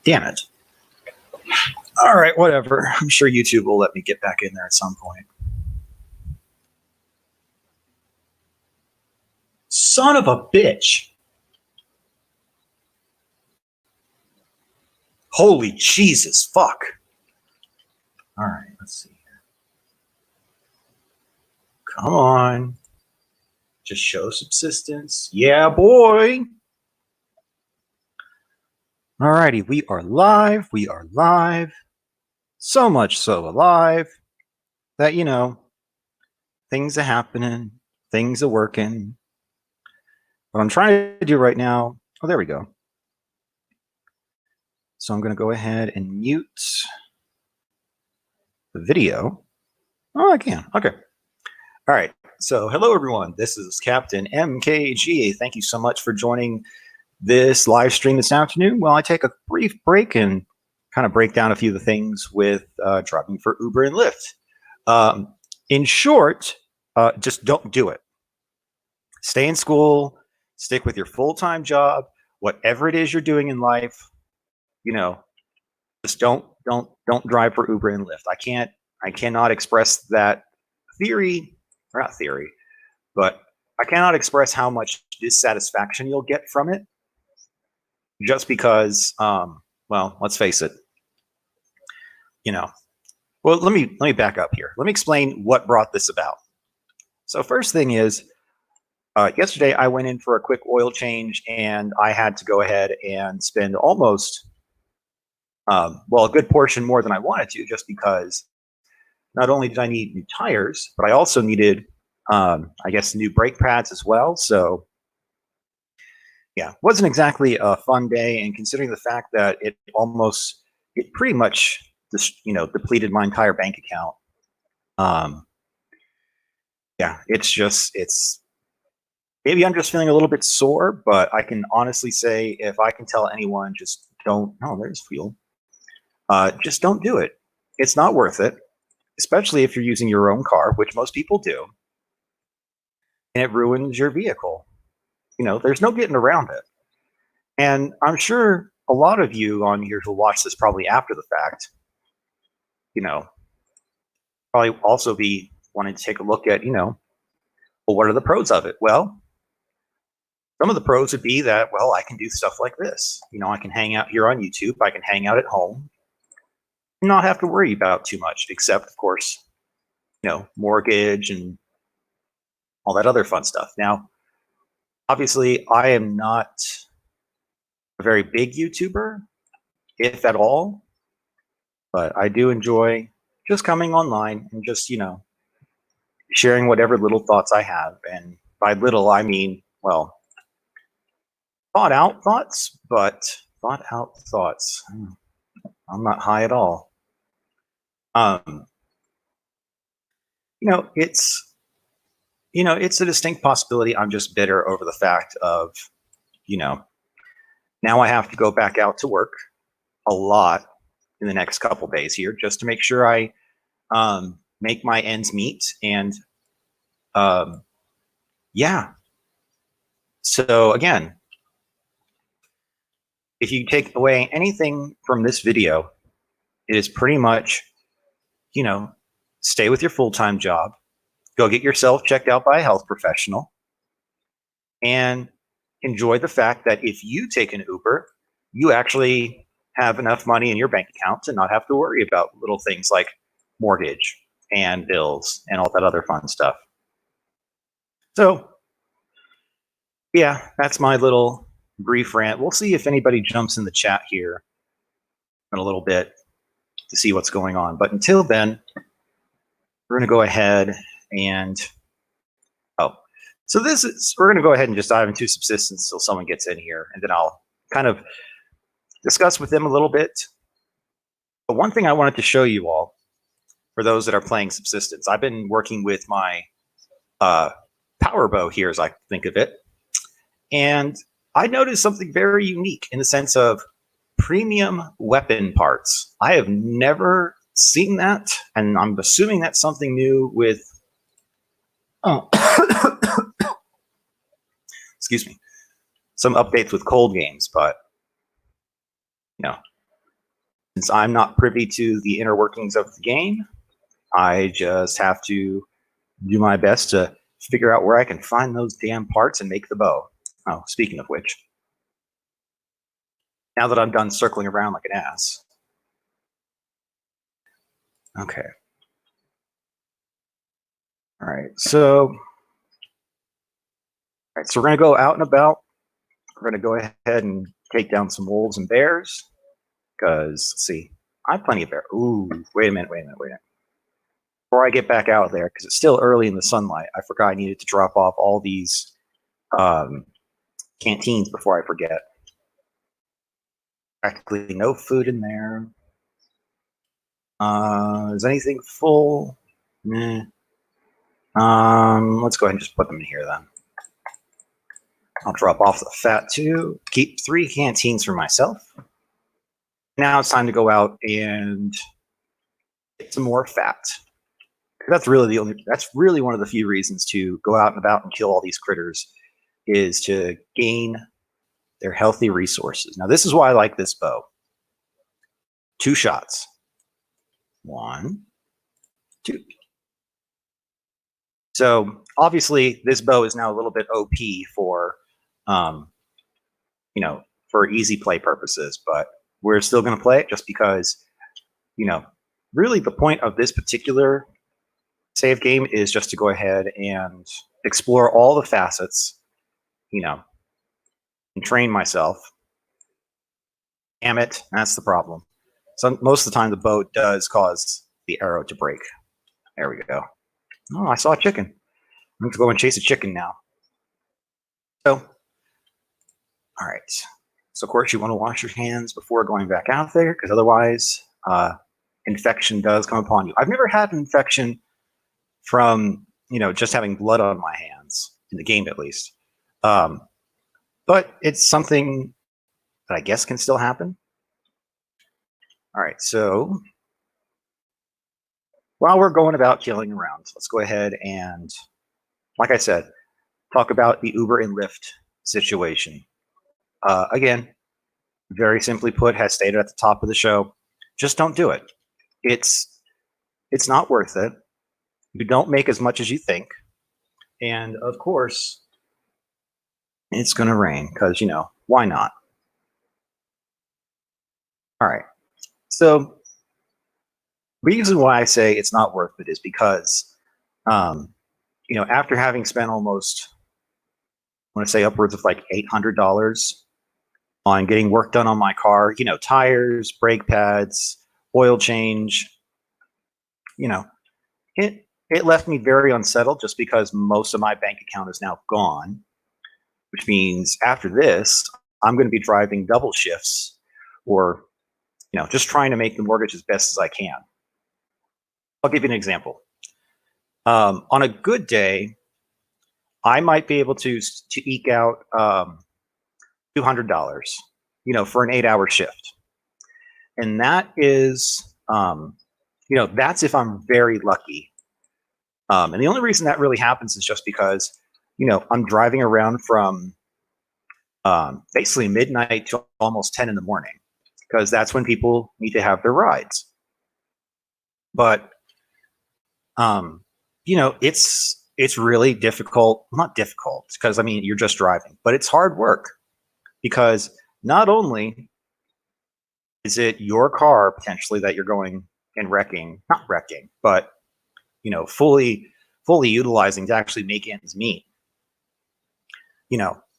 Damn it. All right, whatever. I'm sure YouTube will let me get back in there at some point. Son of a bitch. Holy Jesus, fuck. All right, let's see here. Come on. Just show subsistence. Yeah, boy. All righty, we are live. We are live. So much so alive that, you know, things are happening. Things are working. What I'm trying to do right now, oh, there we go. So I'm going to go ahead and mute the video. Oh, I can. Okay. All right. So hello, everyone. This is Captain MKG. Thank you so much for joining this live stream this afternoon. Well, I take a brief break and kind of break down a few of the things with driving for Uber and Lyft. In short, just don't do it. Stay in school, stick with your full-time job, whatever it is you're doing in life, you know, just don't drive for Uber and Lyft. I cannot express that theory, or not theory, but I cannot express how much dissatisfaction you'll get from it just because, well, let's face it, you know. Well, let me back up here. Let me explain what brought this about. So first thing is, yesterday I went in for a quick oil change and I had to go ahead and spend almost, well, a good portion more than I wanted to, just because not only did I need new tires, but I also needed, I guess, new brake pads as well. So yeah, wasn't exactly a fun day. And considering the fact that it pretty much just, you know, depleted my entire bank account. Yeah, it's maybe I'm just feeling a little bit sore, but I can honestly say, if I can tell anyone, just don't, oh, there's fuel. Just don't do it. It's not worth it, especially if you're using your own car, which most people do, and it ruins your vehicle. You know, there's no getting around it. And I'm sure a lot of you on here who watch this probably after the fact, you know, probably also be wanting to take a look at, you know, well, what are the pros of it? Well, some of the pros would be that, well, I can do stuff like this. You know, I can hang out here on YouTube. I can hang out at home and not have to worry about too much, except, of course, you know, mortgage and all that other fun stuff. Now, obviously, I am not a very big YouTuber, if at all, but I do enjoy just coming online and just, you know, sharing whatever little thoughts I have. And by little, I mean, well, thought out thoughts, but thought out thoughts. I'm not high at all. You know, it's a distinct possibility I'm just bitter over the fact of, you know, now I have to go back out to work a lot in the next couple days here just to make sure I make my ends meet. And yeah. So again, if you take away anything from this video, it is pretty much, you know, stay with your full-time job, go get yourself checked out by a health professional, and enjoy the fact that if you take an Uber, you actually have enough money in your bank account to not have to worry about little things like mortgage and bills and all that other fun stuff. So yeah, that's my little brief rant. We'll see if anybody jumps in the chat here in a little bit to see what's going on. But until then, we're going to go ahead and, so we're going to go ahead and just dive into Subsistence until someone gets in here, and then I'll kind of discuss with them a little bit. But one thing I wanted to show you all, for those that are playing Subsistence, I've been working with my power bow here, as I think of it, and I noticed something very unique in the sense of premium weapon parts. I have never seen that, and I'm assuming that's something new with, excuse me, some updates with cold games. But you know, Since I'm not privy to the inner workings of the game, I just have to do my best to figure out where I can find those damn parts and make the bow. Oh, speaking of which, now that I'm done circling around like an ass. Okay. All right, so we're going to go out and about. We're going to go ahead and take down some wolves and bears because, let's see, I have plenty of bears. Ooh, wait a minute. Before I get back out there, because it's still early in the sunlight, I forgot I needed to drop off all these canteens before I forget. Practically no food in there. Is anything full? Nah. Let's go ahead and just put them in here then. I'll drop off the fat too. Keep 3 canteens for myself. Now it's time to go out and get some more fat. That's really one of the few reasons to go out and about and kill all these critters, is to gain their healthy resources. Now this is why I like this bow. 2 shots. 1, 2. So obviously this bow is now a little bit OP for, for easy play purposes, but we're still going to play it just because, really the point of this particular save game is just to go ahead and explore all the facets, and train myself. Damn it, that's the problem. So most of the time the bow does cause the arrow to break. There we go. Oh, I saw a chicken. I'm going to go and chase a chicken now. So, all right. So, of course, you want to wash your hands before going back out there, because otherwise infection does come upon you. I've never had an infection from, just having blood on my hands, in the game at least. But it's something that I guess can still happen. All right, so while we're going about killing around, let's go ahead and, like I said, talk about the Uber and Lyft situation. Again, very simply put, has stated at the top of the show, just don't do it. It's not worth it. You don't make as much as you think. And of course, it's going to rain because, why not? All right. So the reason why I say it's not worth it is because, after having spent almost, I want to say upwards of like $800 on getting work done on my car, tires, brake pads, oil change, it left me very unsettled just because most of my bank account is now gone, which means after this, I'm going to be driving double shifts or, just trying to make the mortgage as best as I can. I'll give you an example. On a good day, I might be able to eke out $200, for an 8-hour shift. And that is, that's if I'm very lucky. And the only reason that really happens is just because, I'm driving around from basically midnight to almost 10 in the morning, because that's when people need to have their rides. But, it's really difficult. Not difficult, because, you're just driving. But it's hard work, because not only is it your car potentially that you're going and not wrecking, but, fully utilizing to actually make ends meet.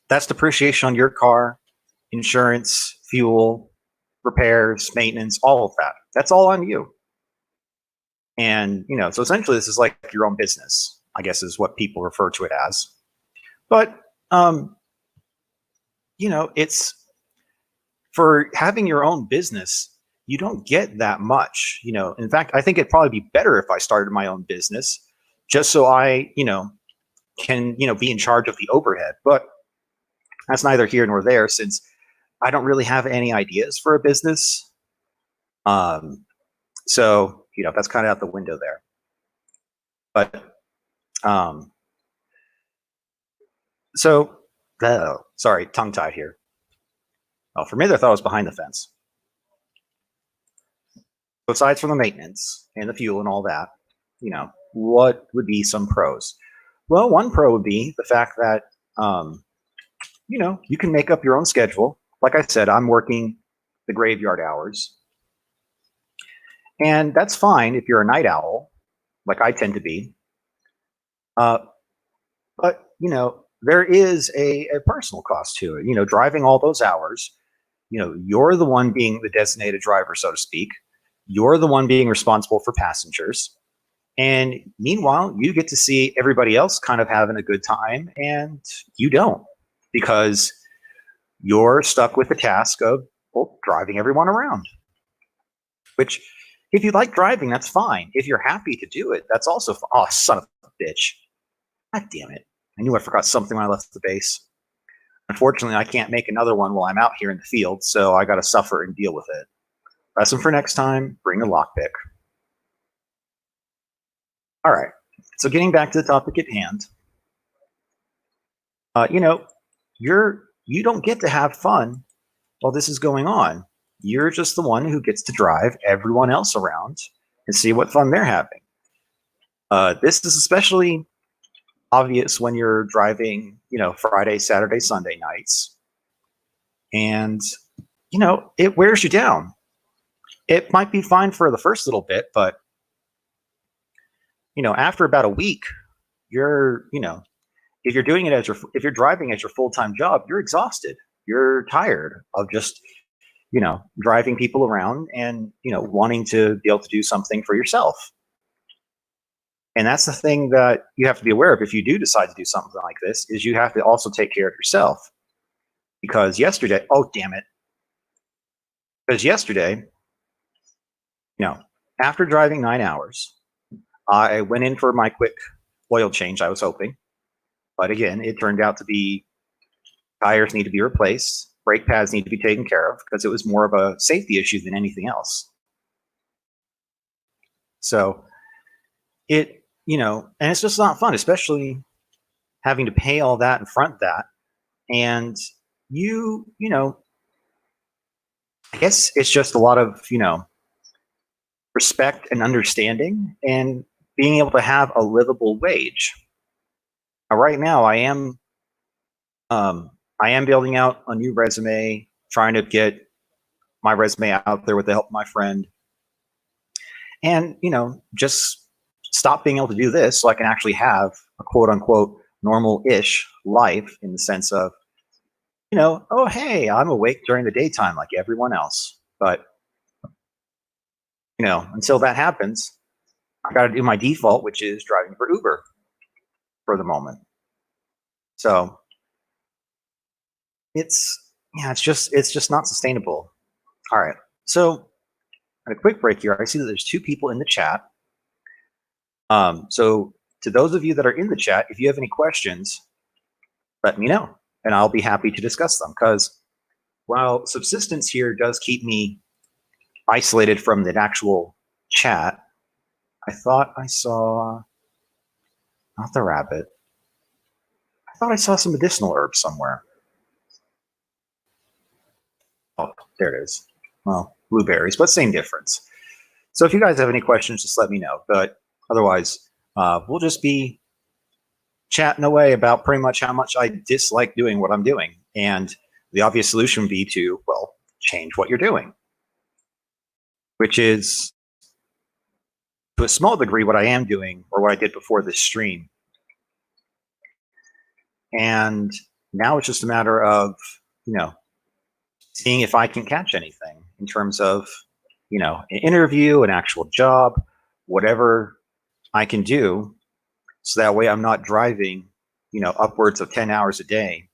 That's depreciation on your car, insurance, fuel, repairs, maintenance, all of that. That's all on you. And, so essentially this is like your own business, I guess is what people refer to it as. But, it's for having your own business, you don't get that much. In fact, I think it'd probably be better if I started my own business just so I, can, be in charge of the overhead. But that's neither here nor there, since I don't really have any ideas for a business. So, that's kind of out the window there. But, sorry, tongue-tied here. Oh, for me, I thought I was behind the fence. Aside from the maintenance and the fuel and all that, what would be some pros? Well, one pro would be the fact that, you can make up your own schedule. Like I said, I'm working the graveyard hours, and that's fine if you're a night owl, like I tend to be. Uh, but there is a personal cost to it. Driving all those hours. You're the one being the designated driver, so to speak. You're the one being responsible for passengers. And meanwhile, you get to see everybody else kind of having a good time, and you don't, because you're stuck with the task of, well, driving everyone around. Which, if you like driving, that's fine. If you're happy to do it, that's also fine. Oh, son of a bitch. God damn it. I knew I forgot something when I left the base. Unfortunately, I can't make another one while I'm out here in the field, so I got to suffer and deal with it. Lesson for next time, bring a lockpick. All right, so getting back to the topic at hand, you don't get to have fun while this is going on. You're just the one who gets to drive everyone else around and see what fun they're having. This is especially obvious when you're driving, Friday, Saturday, Sunday nights. And, it wears you down. It might be fine for the first little bit, but, after about a week, you're, if you're doing it if you're driving as your full-time job, you're exhausted. You're tired of just, driving people around and, wanting to be able to do something for yourself. And that's the thing that you have to be aware of if you do decide to do something like this, is you have to also take care of yourself. Because yesterday, oh, damn it. Because yesterday, after driving 9 hours, I went in for my quick oil change, I was hoping. But again, it turned out to be tires need to be replaced, brake pads need to be taken care of, because it was more of a safety issue than anything else. So and it's just not fun, especially having to pay all that and front that. And I guess it's just a lot of, respect and understanding and being able to have a livable wage. Now, right now, I am building out a new resume, trying to get my resume out there with the help of my friend. And, just stop being able to do this so I can actually have a quote unquote normal-ish life, in the sense of, oh, hey, I'm awake during the daytime like everyone else. But, until that happens, I got to do my default, which is driving for Uber for the moment. So it's just not sustainable. All right. So a quick break here. I see that there's 2 people in the chat. So to those of you that are in the chat, if you have any questions, let me know, and I'll be happy to discuss them. Because while Subsistence here does keep me isolated from the actual chat, I thought I saw, not the rabbit, I thought I saw some medicinal herbs somewhere. Oh, there it is. Well, blueberries, but same difference. So if you guys have any questions, just let me know. But otherwise, we'll just be chatting away about pretty much how much I dislike doing what I'm doing. And the obvious solution would be to, well, change what you're doing, which is, to a small degree, what I am doing, or what I did before this stream. And now it's just a matter of, seeing if I can catch anything in terms of, an interview, an actual job, whatever I can do, so that way I'm not driving, upwards of 10 hours a day,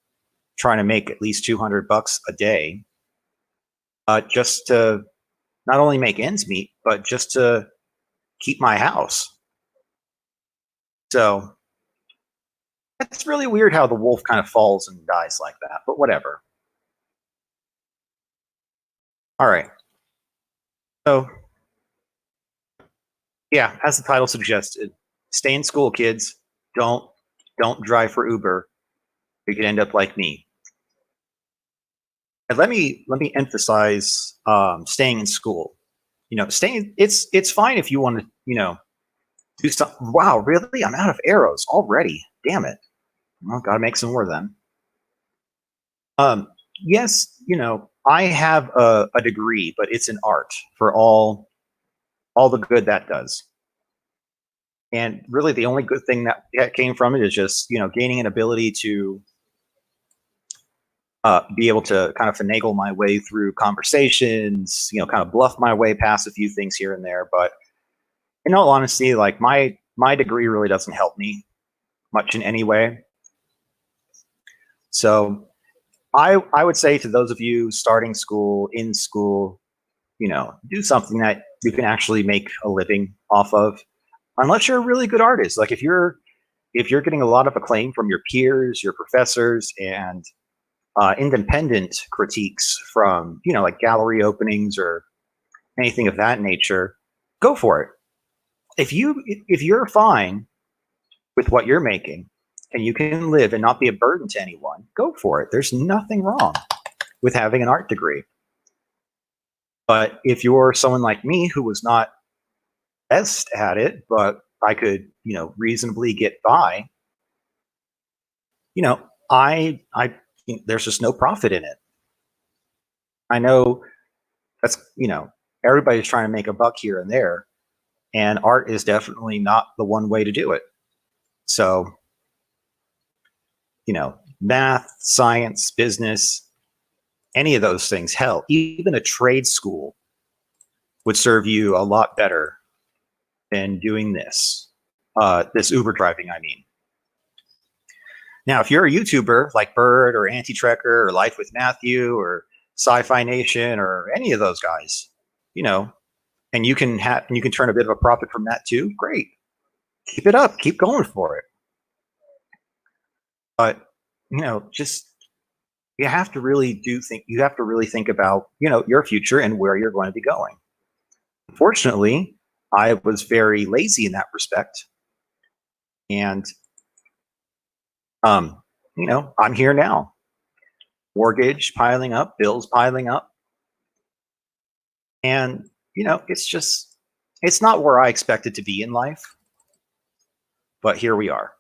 trying to make at least $200 a day, just to not only make ends meet, but just to keep my house. So it's really weird how the wolf kind of falls and dies like that, but whatever. All right. So, yeah, as the title suggested, stay in school, kids. Don't drive for Uber. You could end up like me. And let me emphasize staying in school. staying. It's fine if you want to, do something. Wow, really? I'm out of arrows already. Damn it. Well, gotta make some more then. Yes, I have a degree, but it's in art for all the good that does. And really, the only good thing that came from it is just gaining an ability to be able to kind of finagle my way through conversations, kind of bluff my way past a few things here and there. But in all honesty, like my degree really doesn't help me much in any way. So I would say to those of you starting school, in school, do something that you can actually make a living off of, unless you're a really good artist. Like if you're getting a lot of acclaim from your peers, your professors, and independent critiques from like gallery openings or anything of that nature, go for it. If you're fine with what you're making and you can live and not be a burden to anyone, go for it. There's nothing wrong with having an art degree. But if you're someone like me who was not best at it, but I could, reasonably get by, I there's just no profit in it. I know that's, everybody's trying to make a buck here and there, and art is definitely not the one way to do it. So, math, science, business, any of those things, hell, even a trade school would serve you a lot better than doing this Uber driving, I mean. Now, if you're a YouTuber like Bird or Anti-Trekker or Life with Matthew or Sci-Fi Nation or any of those guys, and you can turn a bit of a profit from that too, great. Keep it up. Keep going for it. But, just you have to really think about, your future and where you're going to be going. Unfortunately, I was very lazy in that respect. And I'm here now. Mortgage piling up, bills piling up. And, it's not where I expected to be in life. But here we are.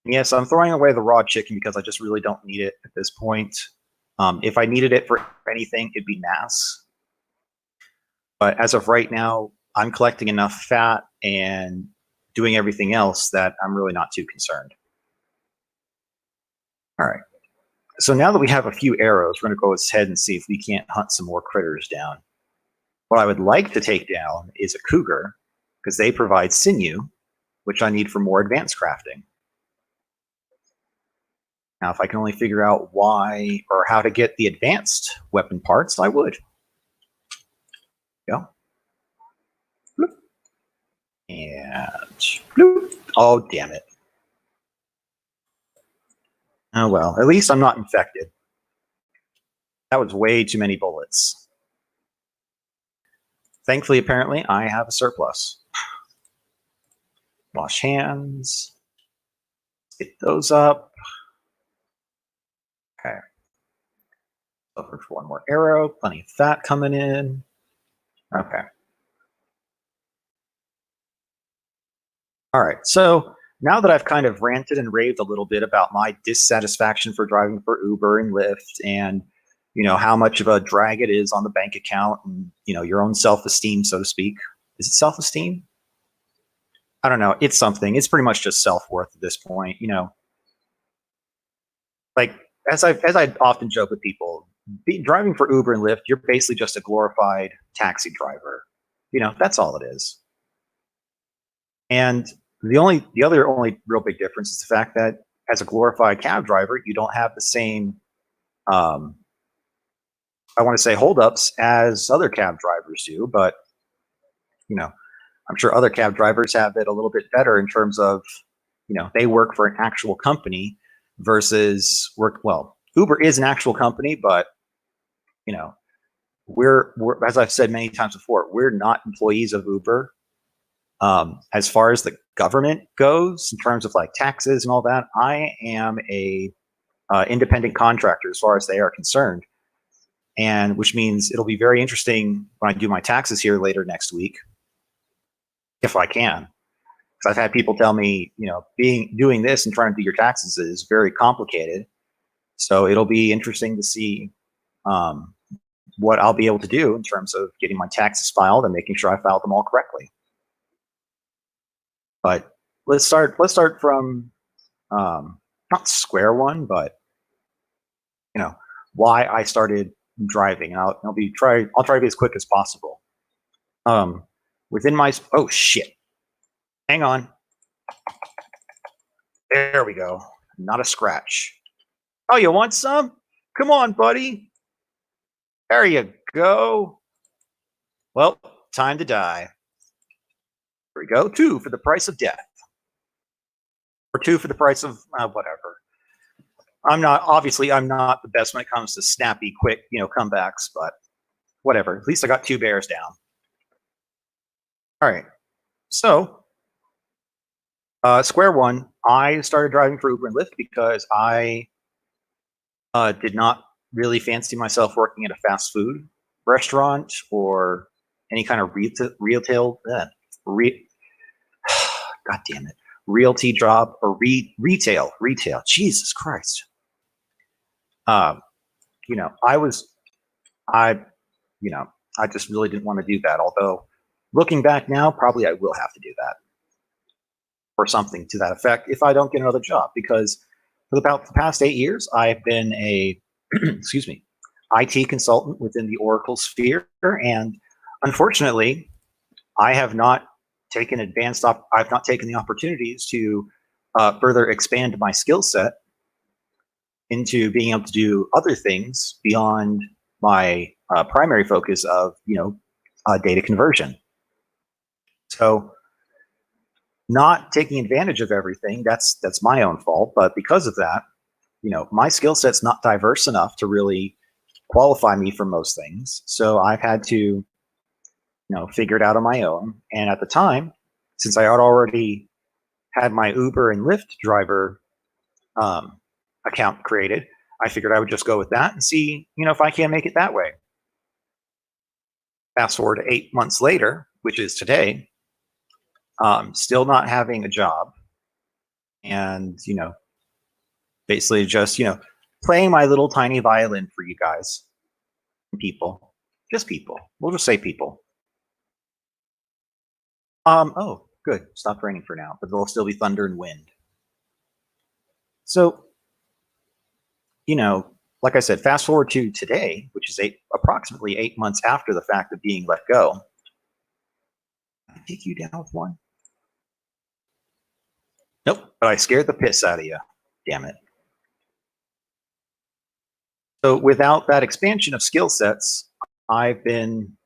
Yes, I'm throwing away the raw chicken because I just really don't need it at this point. If I needed it for anything, it'd be mass. But as of right now, I'm collecting enough fat and doing everything else that I'm really not too concerned. All right. So now that we have a few arrows, we're going to go ahead and see if we can't hunt some more critters down. What I would like to take down is a cougar, because they provide sinew, which I need for more advanced crafting. Now, if I can only figure out why or how to get the advanced weapon parts, I would. Go. Bloop. And bloop. Oh, damn it. Oh, well, at least I'm not infected. That was way too many bullets. Thankfully, apparently, I have a surplus. Wash hands. Get those up. Okay. Over for one more arrow. Plenty of fat coming in. Okay. All right. So now that I've kind of ranted and raved a little bit about my dissatisfaction for driving for Uber and Lyft, and how much of a drag it is on the bank account, and your own self-esteem, so to speak. Is it self-esteem? I don't know. It's something. It's pretty much just self-worth at this point. Like as I often joke with people, driving for Uber and Lyft, you're basically just a glorified taxi driver. That's all it is. And the other only real big difference is the fact that as a glorified cab driver, you don't have the same, I want to say, holdups as other cab drivers do. But I'm sure other cab drivers have it a little bit better in terms of, they work for an actual company versus Uber is an actual company, but we're as I've said many times before, we're not employees of Uber. As far as the government goes, in terms of like taxes and all that, I am a independent contractor as far as they are concerned. and which means it'll be very interesting when I do my taxes here later next week, if I can. Because I've had people tell me, doing this and trying to do your taxes is very complicated. So it'll be interesting to see what I'll be able to do in terms of getting my taxes filed and making sure I filed them all correctly. But let's start from not square one, but why I started driving. I'll try to be as quick as possible. Within my oh shit, hang on. There we go. Not a scratch. Oh, you want some? Come on, buddy. There you go. Well, time to die. Here we go. 2 for the price of death. Or 2 for the price of whatever. I'm not the best when it comes to snappy, quick, comebacks, but whatever. At least I got 2 bears down. All right. So, square one, I started driving for Uber and Lyft because I did not really fancy myself working at a fast food restaurant or any kind of retail. God damn it, realty job or retail. Jesus Christ. I just really didn't want to do that. Although, looking back now, probably I will have to do that or something to that effect if I don't get another job. Because for about the past 8 years, I've been a IT consultant within the Oracle sphere, and unfortunately, I have not taken I've not taken the opportunities to further expand my skill set into being able to do other things beyond my primary focus of data conversion. So, not taking advantage of everything, that's my own fault. But because of that, my skill set's not diverse enough to really qualify me for most things. So I've had to, figure it out on my own. And at the time, since I had already had my Uber and Lyft driver account created, I figured I would just go with that and see, if I can make it that way. Fast forward to 8 months later, which is today, still not having a job, and basically just playing my little tiny violin for you guys, people, just people. We'll just say people. Oh, good. Stopped raining for now, but there'll still be thunder and wind. So, like I said, fast forward to today, which is approximately 8 months after the fact of being let go. Can I take you down with one? Nope, but I scared the piss out of you. Damn it. So without that expansion of skill sets, I've been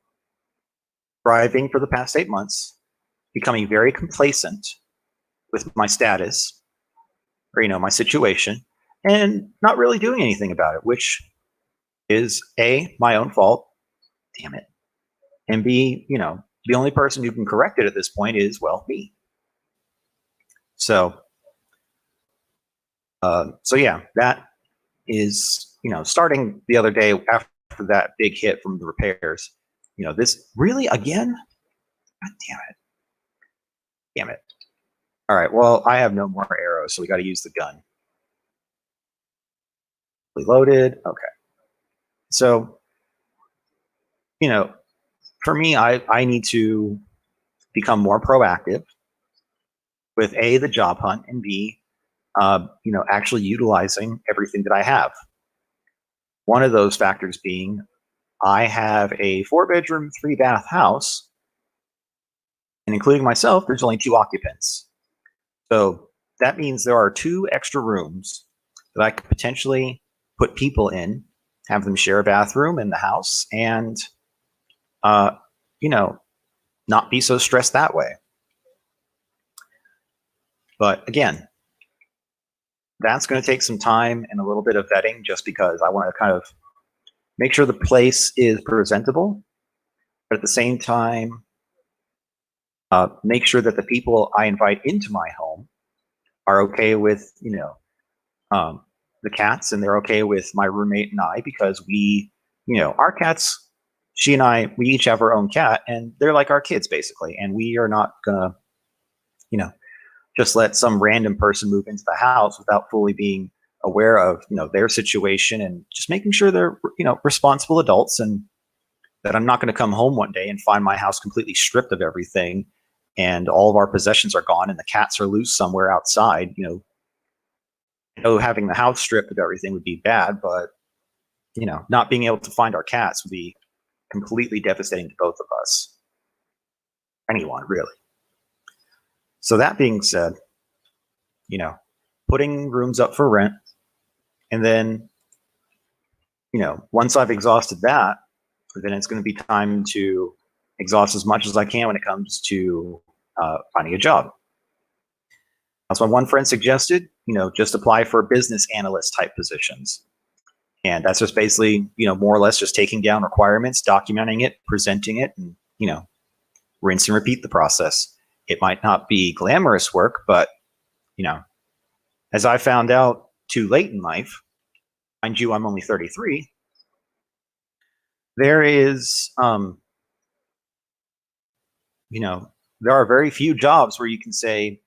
driving for the past 8 months, becoming very complacent with my status, or my situation, and not really doing anything about it, which is A, my own fault, damn it, and B, the only person who can correct it at this point is, well, me. So, yeah, that is, starting the other day after that big hit from the repairs, this really again, God damn it. All right, well, I have no more arrows, so we got to use the gun. Reloaded. Okay. So, for me, I need to become more proactive with A, the job hunt, and B, actually utilizing everything that I have. One of those factors being I have a 4-bedroom, 3-bath house, and including myself, there's only 2 occupants. So that means there are 2 extra rooms that I could potentially put people in, have them share a bathroom in the house, and, not be so stressed that way. But again, that's going to take some time and a little bit of vetting, just because I want to kind of make sure the place is presentable, but at the same time, make sure that the people I invite into my home are okay with, the cats, and they're okay with my roommate and I, because we our cats, she and I, we each have our own cat, and they're like our kids basically. And we are not gonna, just let some random person move into the house without fully being aware of, their situation, and just making sure they're, responsible adults, and that I'm not going to come home one day and find my house completely stripped of everything and all of our possessions are gone and the cats are loose somewhere outside. Having the house stripped of everything would be bad, but not being able to find our cats would be completely devastating to both of us. Anyone, really. So that being said, putting rooms up for rent, and then, once I've exhausted that, then it's going to be time to exhaust as much as I can when it comes to finding a job. That's why one friend suggested, just apply for business analyst type positions. And that's just basically, more or less just taking down requirements, documenting it, presenting it, and, rinse and repeat the process. It might not be glamorous work, but, as I found out too late in life, mind you, I'm only 33, there is, there are very few jobs where you can say,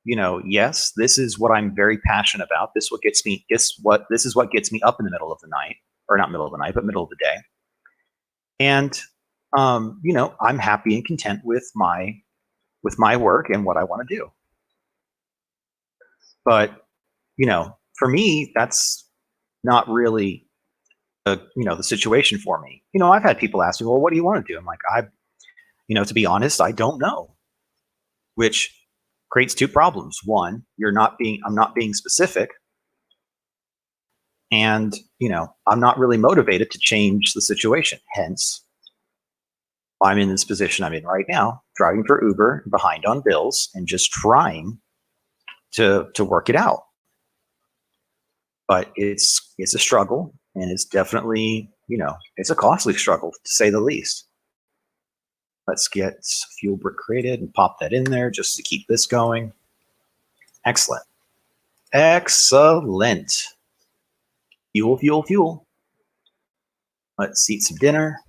yes, this is what I'm very passionate about. This is what gets me up in the middle of the night, or not middle of the night, but middle of the day. And, I'm happy and content with my work and what I want to do. But, for me, that's not really the situation for me. I've had people ask me, well, what do you want to do? I'm like, to be honest, I don't know, which creates two problems. One, I'm not being specific. And, I'm not really motivated to change the situation. Hence, I'm in this position I'm in right now, driving for Uber, behind on bills, and just trying to work it out. But it's a struggle, and it's definitely, it's a costly struggle, to say the least. Let's get fuel brick created and pop that in there just to keep this going. Excellent. Excellent. Fuel, fuel, fuel. Let's eat some dinner.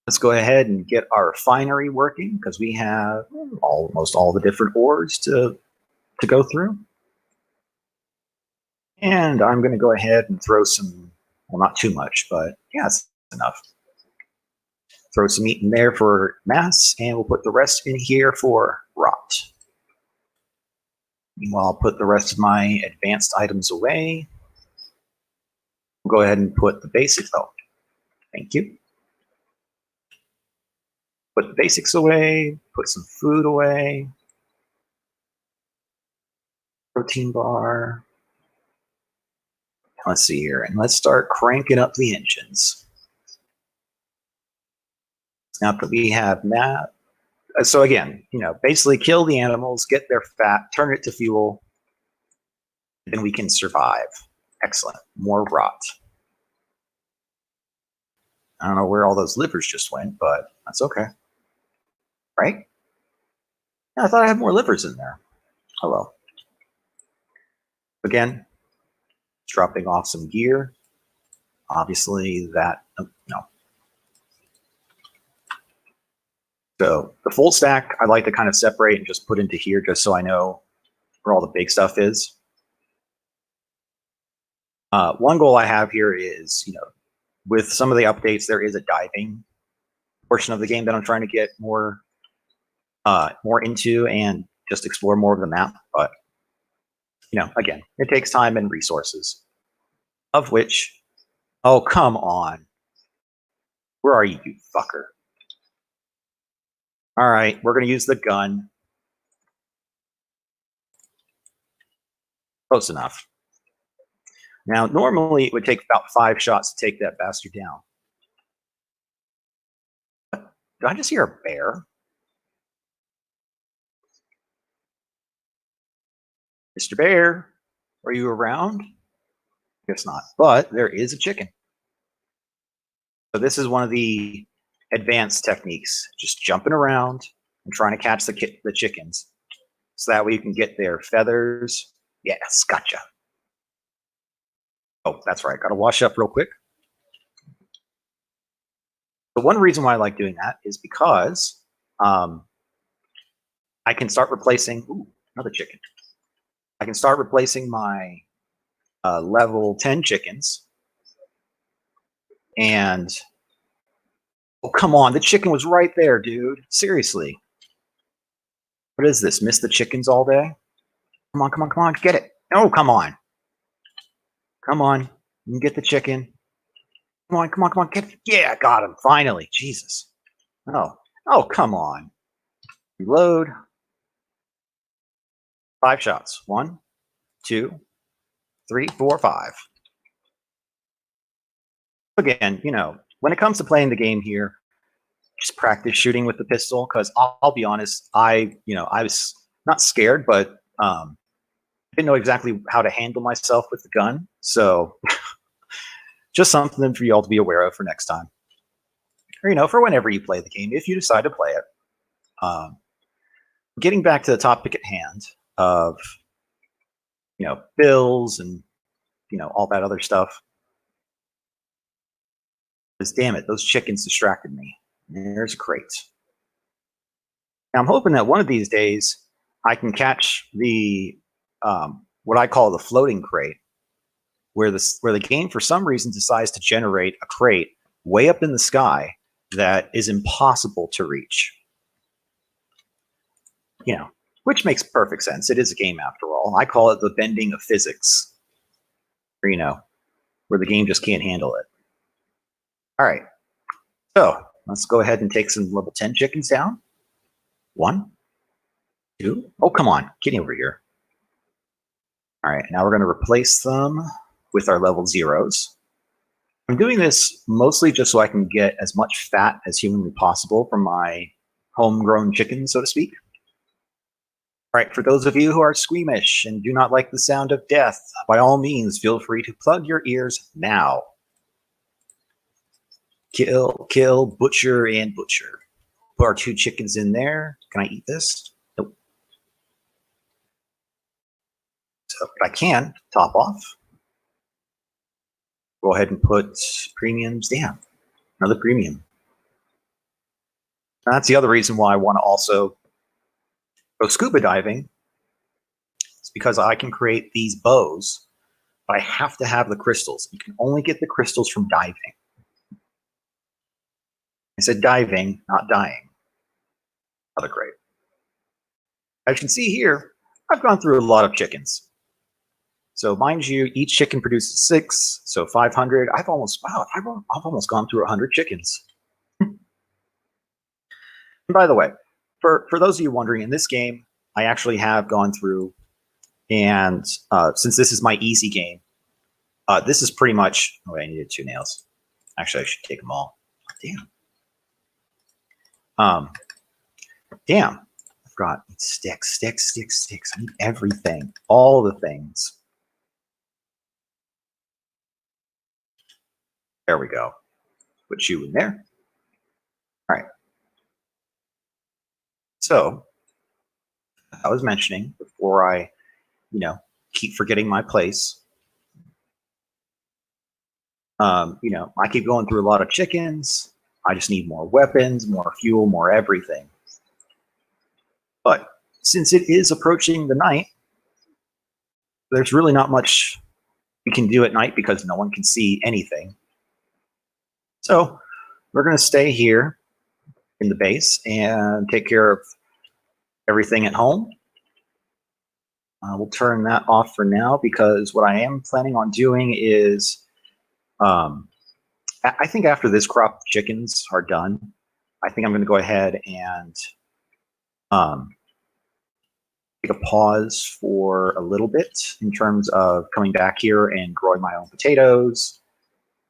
Let's go ahead and get our refinery working, because we have almost all the different ores to go through. And I'm going to go ahead and throw some, well, not too much, but yeah, it's enough. Throw some meat in there for mass, and we'll put the rest in here for rot. Meanwhile, I'll put the rest of my advanced items away. We'll go ahead and put the basics, thank you. Put the basics away, put some food away. Protein bar. Let's see here, and let's start cranking up the engines. Now that we have that, so again, basically kill the animals, get their fat, turn it to fuel, then we can survive. Excellent. More rot. I don't know where all those livers just went, but that's okay. Right? Yeah, I thought I had more livers in there. Hello. Again, dropping off some gear. Obviously that, no. So the full stack, I like to kind of separate and just put into here just so I know where all the big stuff is. One goal I have here is, with some of the updates, there is a diving portion of the game that I'm trying to get more into and just explore more of the map. But, again, it takes time and resources, of which, oh, come on. Where are you, you fucker? All right, we're going to use the gun. Close enough. Now, normally it would take about 5 shots to take that bastard down. Did I just hear a bear? Mr. Bear, are you around? Guess not, but there is a chicken. So this is one of the advanced techniques, just jumping around and trying to catch the chickens, so that way you can get their feathers. Yes, gotcha. Oh, that's right. Got to wash up real quick. The one reason why I like doing that is because I can start replacing. Ooh, another chicken. I can start replacing my level 10 chickens. And oh, come on, the chicken was right there, dude. Seriously. What is this? Miss the chickens all day? Come on, come on, come on, get it. Oh, come on. Come on. You can get the chicken. Come on, come on, come on. Get it. Yeah, got him. Finally. Jesus. Oh. Oh, come on. Reload. 5 shots. 1, 2, 3, 4, 5. Again, when it comes to playing the game here, just practice shooting with the pistol, because I'll be honest, I was not scared, but didn't know exactly how to handle myself with the gun. So just something for you all to be aware of for next time, or for whenever you play the game, if you decide to play it. Getting back to the topic at hand of bills and all that other stuff. Because damn it, those chickens distracted me. There's a crate. Now I'm hoping that one of these days I can catch the what I call the floating crate, where the game for some reason decides to generate a crate way up in the sky that is impossible to reach. Which makes perfect sense. It is a game after all. I call it the bending of physics, where the game just can't handle it. All right, so let's go ahead and take some level 10 chickens down. 1, 2. Oh, come on, get over here. All right, now we're going to replace them with our level 0s. I'm doing this mostly just so I can get as much fat as humanly possible from my homegrown chickens, so to speak. All right, for those of you who are squeamish and do not like the sound of death, by all means, feel free to plug your ears now. Kill, kill, butcher, and butcher. Put our 2 chickens in there. Can I eat this? Nope. So I can top off. Go ahead and put premiums. Damn, another premium. That's the other reason why I want to also go scuba diving. It's because I can create these bows, but I have to have the crystals. You can only get the crystals from diving. I said diving, not dying. Another crate. As you can see here, I've gone through a lot of chickens. So mind you, each chicken produces 6, so 500. I've almost gone through 100 chickens. And by the way, for those of you wondering, in this game, I actually have gone through, and since this is my easy game, this is pretty much. Oh, I needed 2 nails. Actually, I should take them all. Damn. I've got sticks. I need everything, all the things. There we go. Put you in there. All right. So I was mentioning before I, keep forgetting my place. I keep going through a lot of chickens. I just need more weapons, more fuel, more everything. But since it is approaching the night, there's really not much we can do at night because no one can see anything. So we're going to stay here in the base and take care of everything at home. We'll turn that off for now because what I am planning on doing is, I think after this crop of chickens are done, I think I'm going to go ahead and take a pause for a little bit in terms of coming back here and growing my own potatoes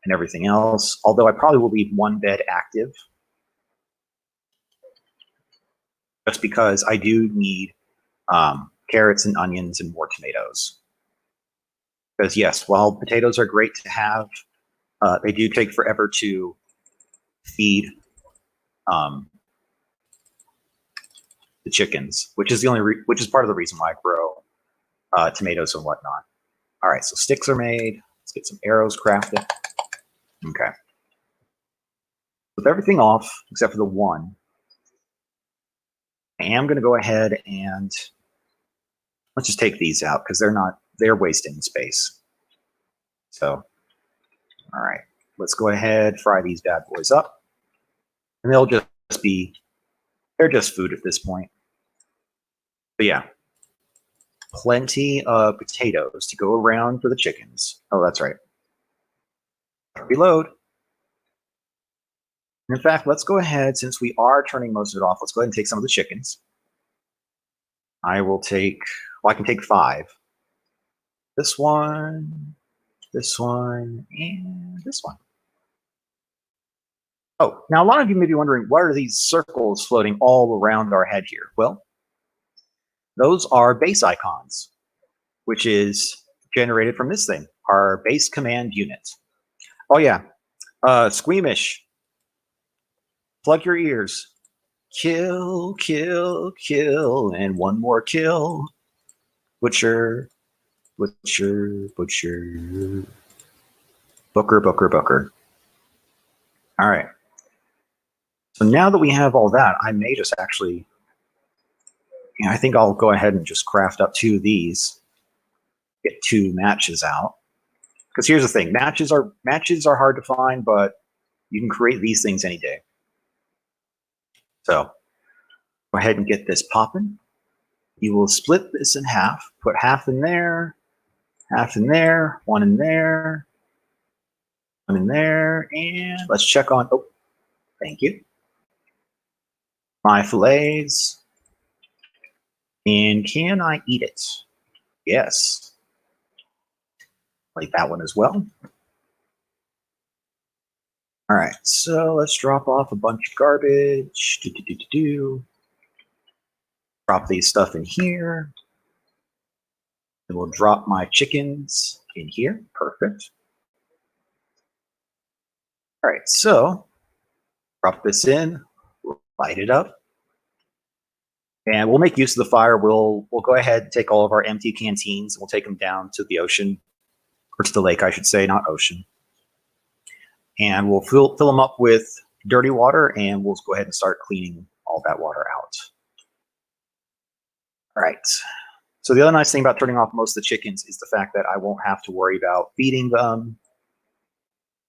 and everything else. Although I probably will leave 1 bed active, just because I do need carrots and onions and more tomatoes. Because yes, while potatoes are great to have, they do take forever to feed the chickens, which is part of the reason why I grow tomatoes and whatnot. All right, so sticks are made. Let's get some arrows crafted. Okay. With everything off except for the one, I am going to go ahead and let's just take these out because they're wasting space. So, all right, let's go ahead, fry these bad boys up. And they're just food at this point. But yeah, plenty of potatoes to go around for the chickens. Oh, that's right. Reload. In fact, let's go ahead, since we are turning most of it off, let's go ahead and take some of the chickens. I can take 5. This one, and this one. Oh, now a lot of you may be wondering, what are these circles floating all around our head here? Well, those are base icons, which is generated from this thing, our base command unit. Oh yeah, squeamish, plug your ears. Kill, kill, kill, and one more kill. Butcher, butcher, butcher. Booker, booker, booker. All right. So now that we have all that, I may just actually, I think I'll go ahead and just craft up 2 of these, get 2 matches out. Because here's the thing, matches are hard to find, but you can create these things any day. So go ahead and get this popping. You will split this in half, put half in there, one in there, one in there, and let's check on, oh, thank you. My fillets. And can I eat it? Yes. Like that one as well. All right, so let's drop off a bunch of garbage. Drop these stuff in here. And we'll drop my chickens in here. Perfect. All right, so drop this in, light it up. And we'll make use of the fire. We'll go ahead and take all of our empty canteens and we'll take them down to the ocean, or to the lake, I should say, not ocean. And we'll fill them up with dirty water, and we'll go ahead and start cleaning all that water out. All right. So the other nice thing about turning off most of the chickens is the fact that I won't have to worry about feeding them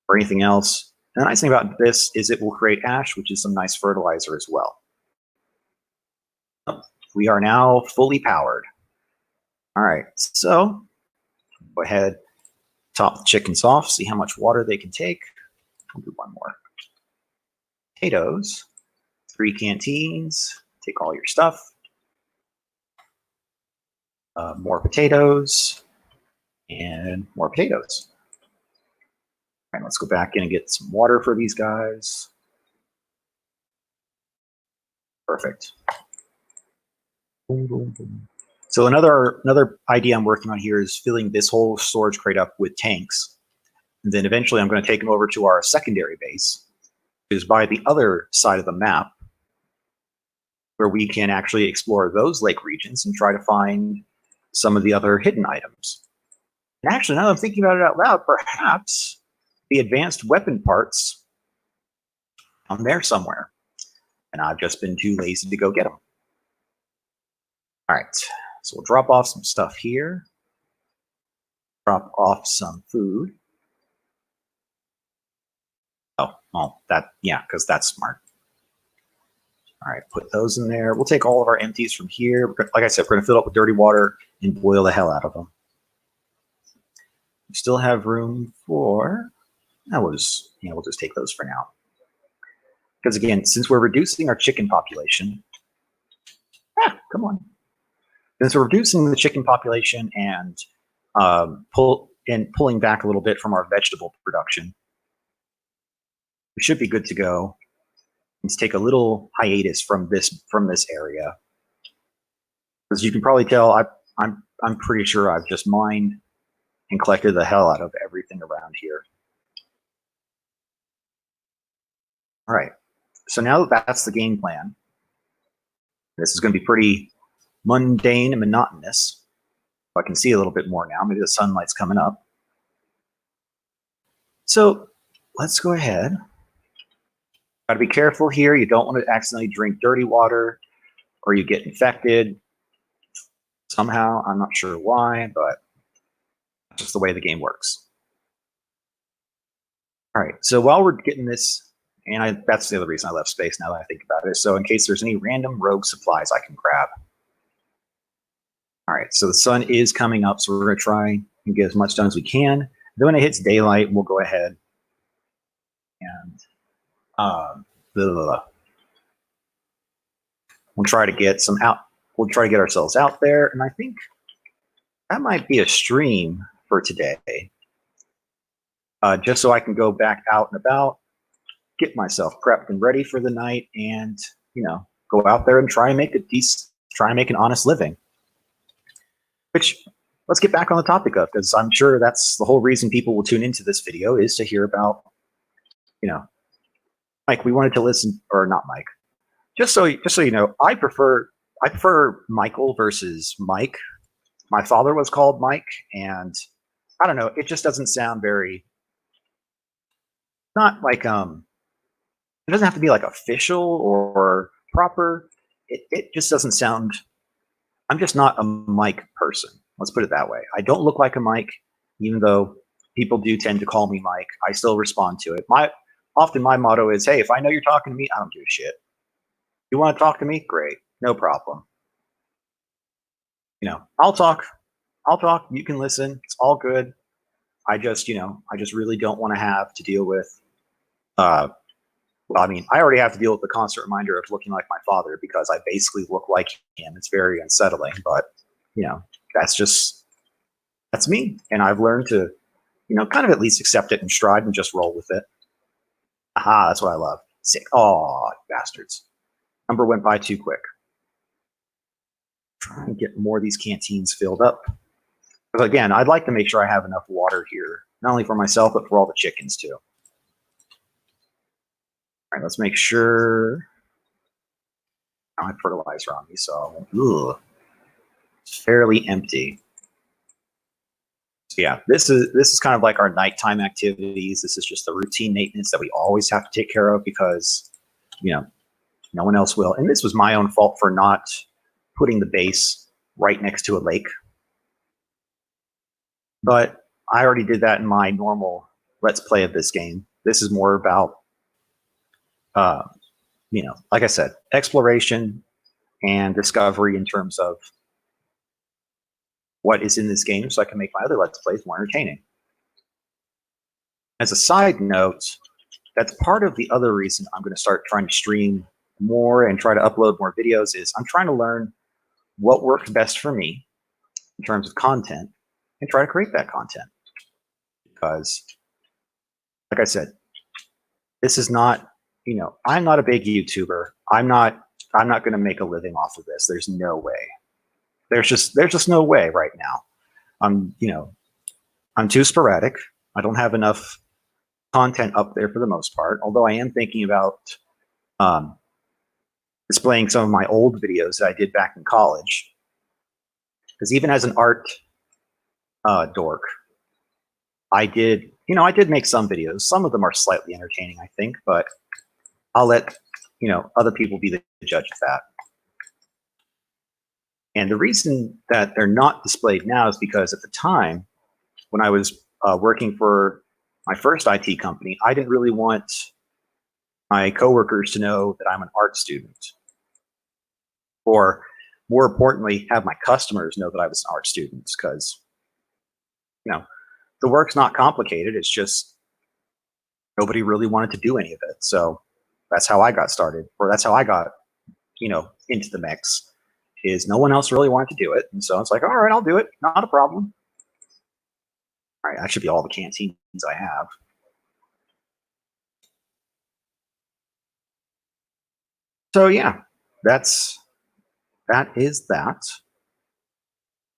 or anything else. And the nice thing about this is it will create ash, which is some nice fertilizer as well. We are now fully powered. All right, so go ahead, top the chickens off, see how much water they can take. We'll do one more. Potatoes, 3 canteens, take all your stuff. More potatoes, and more potatoes. All right, let's go back in and get some water for these guys. Perfect. So another idea I'm working on here is filling this whole storage crate up with tanks. And then eventually I'm going to take them over to our secondary base, which is by the other side of the map, where we can actually explore those lake regions and try to find some of the other hidden items. And actually, now that I'm thinking about it out loud, perhaps the advanced weapon parts on there somewhere. And I've just been too lazy to go get them. All right, so we'll drop off some stuff here. Drop off some food. Oh, well, because that's smart. All right, put those in there. We'll take all of our empties from here. Like I said, we're going to fill it up with dirty water and boil the hell out of them. We still have room for, we'll just take those for now. Because again, since we're reducing our chicken population, come on. Since we're reducing the chicken population and pulling back a little bit from our vegetable production, we should be good to go. Let's take a little hiatus from this area. As you can probably tell, I'm pretty sure I've just mined and collected the hell out of everything around here. All right, so now that that's the game plan, this is going to be pretty mundane and monotonous. I can see a little bit more now. Maybe the sunlight's coming up. So let's go ahead. Got to be careful here. You don't want to accidentally drink dirty water or you get infected somehow. I'm not sure why, but that's just the way the game works. All right, so while we're getting this, and that's the other reason I left space now that I think about it. So in case there's any random rogue supplies I can grab. All right, so the sun is coming up, so we're going to try and get as much done as we can. Then when it hits daylight, we'll go ahead and we'll try to get some out. We'll try to get ourselves out there, and I think that might be a stream for today, just so I can go back out and about, get myself prepped and ready for the night, and go out there and try and make an honest living. Which, let's get back on the topic of, because I'm sure that's the whole reason people will tune into this video is to hear about, Mike. We wanted to listen, or not Mike. Just so you know, I prefer Michael versus Mike. My father was called Mike, and I don't know. It just doesn't sound very. Not like It doesn't have to be like official or proper. It just doesn't sound. I'm just not a Mike person. Let's put it that way. I don't look like a Mike, even though people do tend to call me Mike. I still respond to it. Often my motto is, hey, if I know you're talking to me, I don't give a shit. You want to talk to me? Great. No problem. I'll talk. You can listen. It's all good. I just really don't want to have to deal with, I already have to deal with the constant reminder of looking like my father because I basically look like him. It's very unsettling, but that's me. And I've learned to, kind of at least accept it in stride and just roll with it. Aha, that's what I love. Sick. Oh, bastards. Number went by too quick. Try and get more of these canteens filled up. But again, I'd like to make sure I have enough water here, not only for myself, but for all the chickens too. All right, let's make sure. I have fertilizer on me, so it's fairly empty. So yeah, this is kind of like our nighttime activities. This is just the routine maintenance that we always have to take care of because, no one else will. And this was my own fault for not putting the base right next to a lake. But I already did that in my normal Let's Play of this game. This is more about, like I said, exploration and discovery in terms of what is in this game so I can make my other Let's Plays more entertaining. As a side note, that's part of the other reason I'm going to start trying to stream more and try to upload more videos is I'm trying to learn what works best for me in terms of content and try to create that content. Because, like I said, this is not, I'm not a big YouTuber. I'm not going to make a living off of this. There's no way. There's just no way right now. I'm too sporadic. I don't have enough content up there for the most part, although I am thinking about displaying some of my old videos that I did back in college. Because even as an art dork, I did make some videos. Some of them are slightly entertaining, I think, but I'll let other people be the judge of that. And the reason that they're not displayed now is because at the time when I was working for my first IT company, I didn't really want my coworkers to know that I'm an art student. Or more importantly, have my customers know that I was an art student because, the work's not complicated. It's just nobody really wanted to do any of it. So that's how I got started, or that's how I got, into the mix. Is no one else really wanted to do it, and so it's like, all right, I'll do it. Not a problem. All right, that should be all the canteens I have. So yeah, that is that.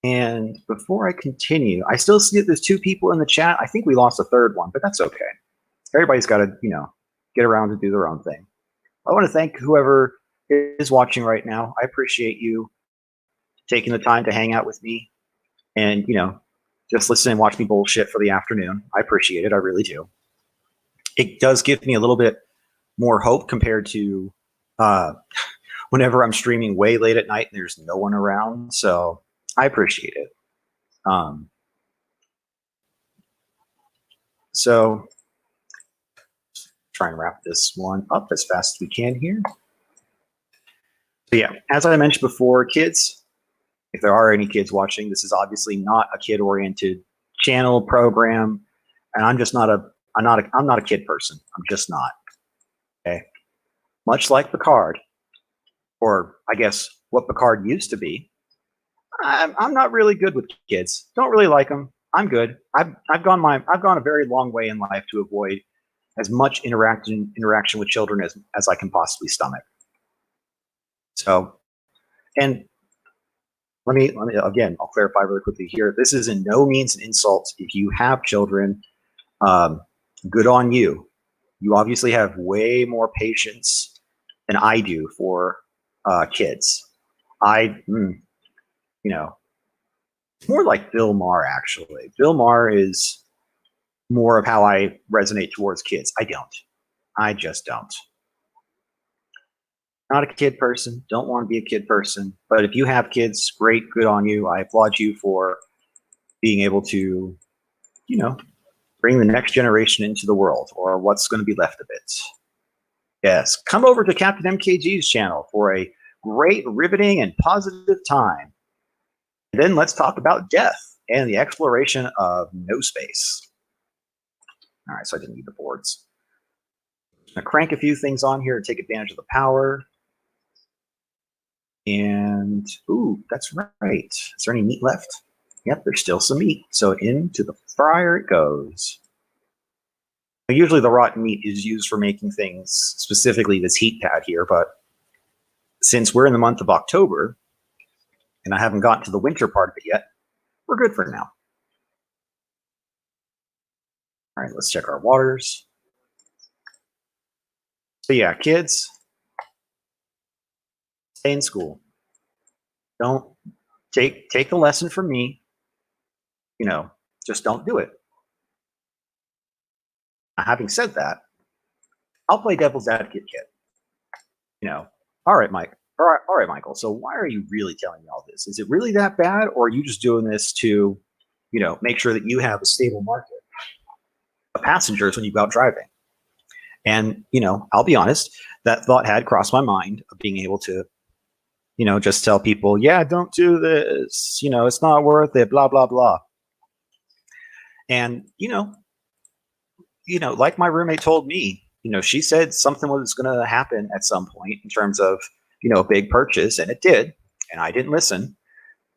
And before I continue, I still see that there's 2 people in the chat. I think we lost a third one, but that's okay. Everybody's got to, get around to do their own thing. I want to thank whoever is watching right now. I appreciate you taking the time to hang out with me and, just listen and watch me bullshit for the afternoon. I appreciate it. I really do. it does give me a little bit more hope compared to uh, whenever I'm streaming way late at night and there's no one around. So I appreciate it. Um, so try and wrap this one up as fast as we can here. So yeah, as I mentioned before, kids, if there are any kids watching, this is obviously not a kid-oriented channel program, and I'm not a kid person. I'm just not. Okay, much like Picard, or I guess what Picard used to be. I'm not really good with kids. Don't really like them. I'm good. I've gone a very long way in life to avoid as much interaction with children as I can possibly stomach. So, and let me again, I'll clarify really quickly here. This is in no means an insult. If you have children, good on you. You obviously have way more patience than I do for kids. It's more like Bill Maher, actually. Bill Maher is more of how I resonate towards kids. I just don't. Not a kid person, don't want to be a kid person. But if you have kids, great, good on you. I applaud you for being able to, bring the next generation into the world, or what's going to be left of it. Yes, come over to Captain MKG's channel for a great, riveting, and positive time. And then let's talk about death and the exploration of no space. All right, so I didn't need the boards. I'm going to crank a few things on here to take advantage of the power. And, ooh, that's right. Is there any meat left? Yep, there's still some meat. So into the fryer it goes. Usually the rotten meat is used for making things, specifically this heat pad here, but since we're in the month of October, and I haven't gotten to the winter part of it yet, we're good for now. All right, let's check our waters. So yeah, kids, stay in school. Don't take a lesson from me. Just don't do it. Now, having said that, I'll play devil's advocate, kid. All right, Mike. All right, Michael. So why are you really telling me all this? Is it really that bad, or are you just doing this to, make sure that you have a stable market of passengers when you go out driving? And I'll be honest, that thought had crossed my mind of being able to, just tell people, yeah, don't do this. It's not worth it. Blah blah blah. And like my roommate told me, she said something was going to happen at some point in terms of, a big purchase, and it did, and I didn't listen.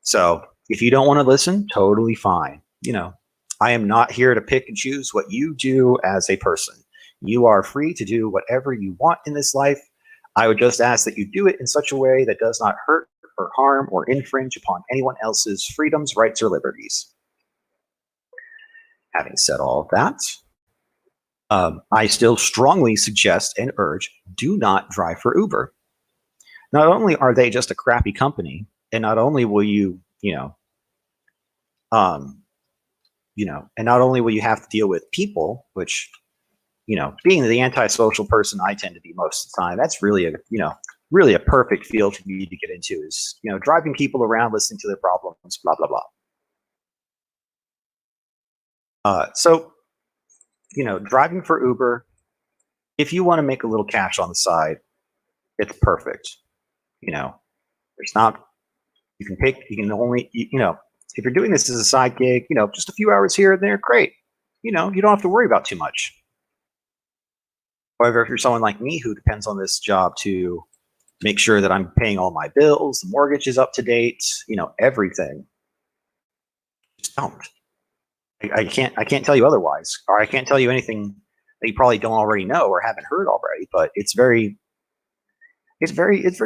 So if you don't want to listen, totally fine. I am not here to pick and choose what you do as a person. You are free to do whatever you want in this life. I would just ask that you do it in such a way that does not hurt or harm or infringe upon anyone else's freedoms, rights, or liberties. Having said all of that, I still strongly suggest and urge, do not drive for Uber. Not only are they just a crappy company, and not only will you, and not only will you have to deal with people, which, being the antisocial person I tend to be most of the time, that's really a perfect field for me to get into is, driving people around, listening to their problems, blah, blah, blah. So, driving for Uber, if you want to make a little cash on the side, it's perfect. There's not, you can only, if you're doing this as a side gig, just a few hours here and there, great. You don't have to worry about too much. However, if you're someone like me who depends on this job to make sure that I'm paying all my bills, the mortgage is up to date, everything, just don't. I can't tell you otherwise, or I can't tell you anything that you probably don't already know or haven't heard already, but it's very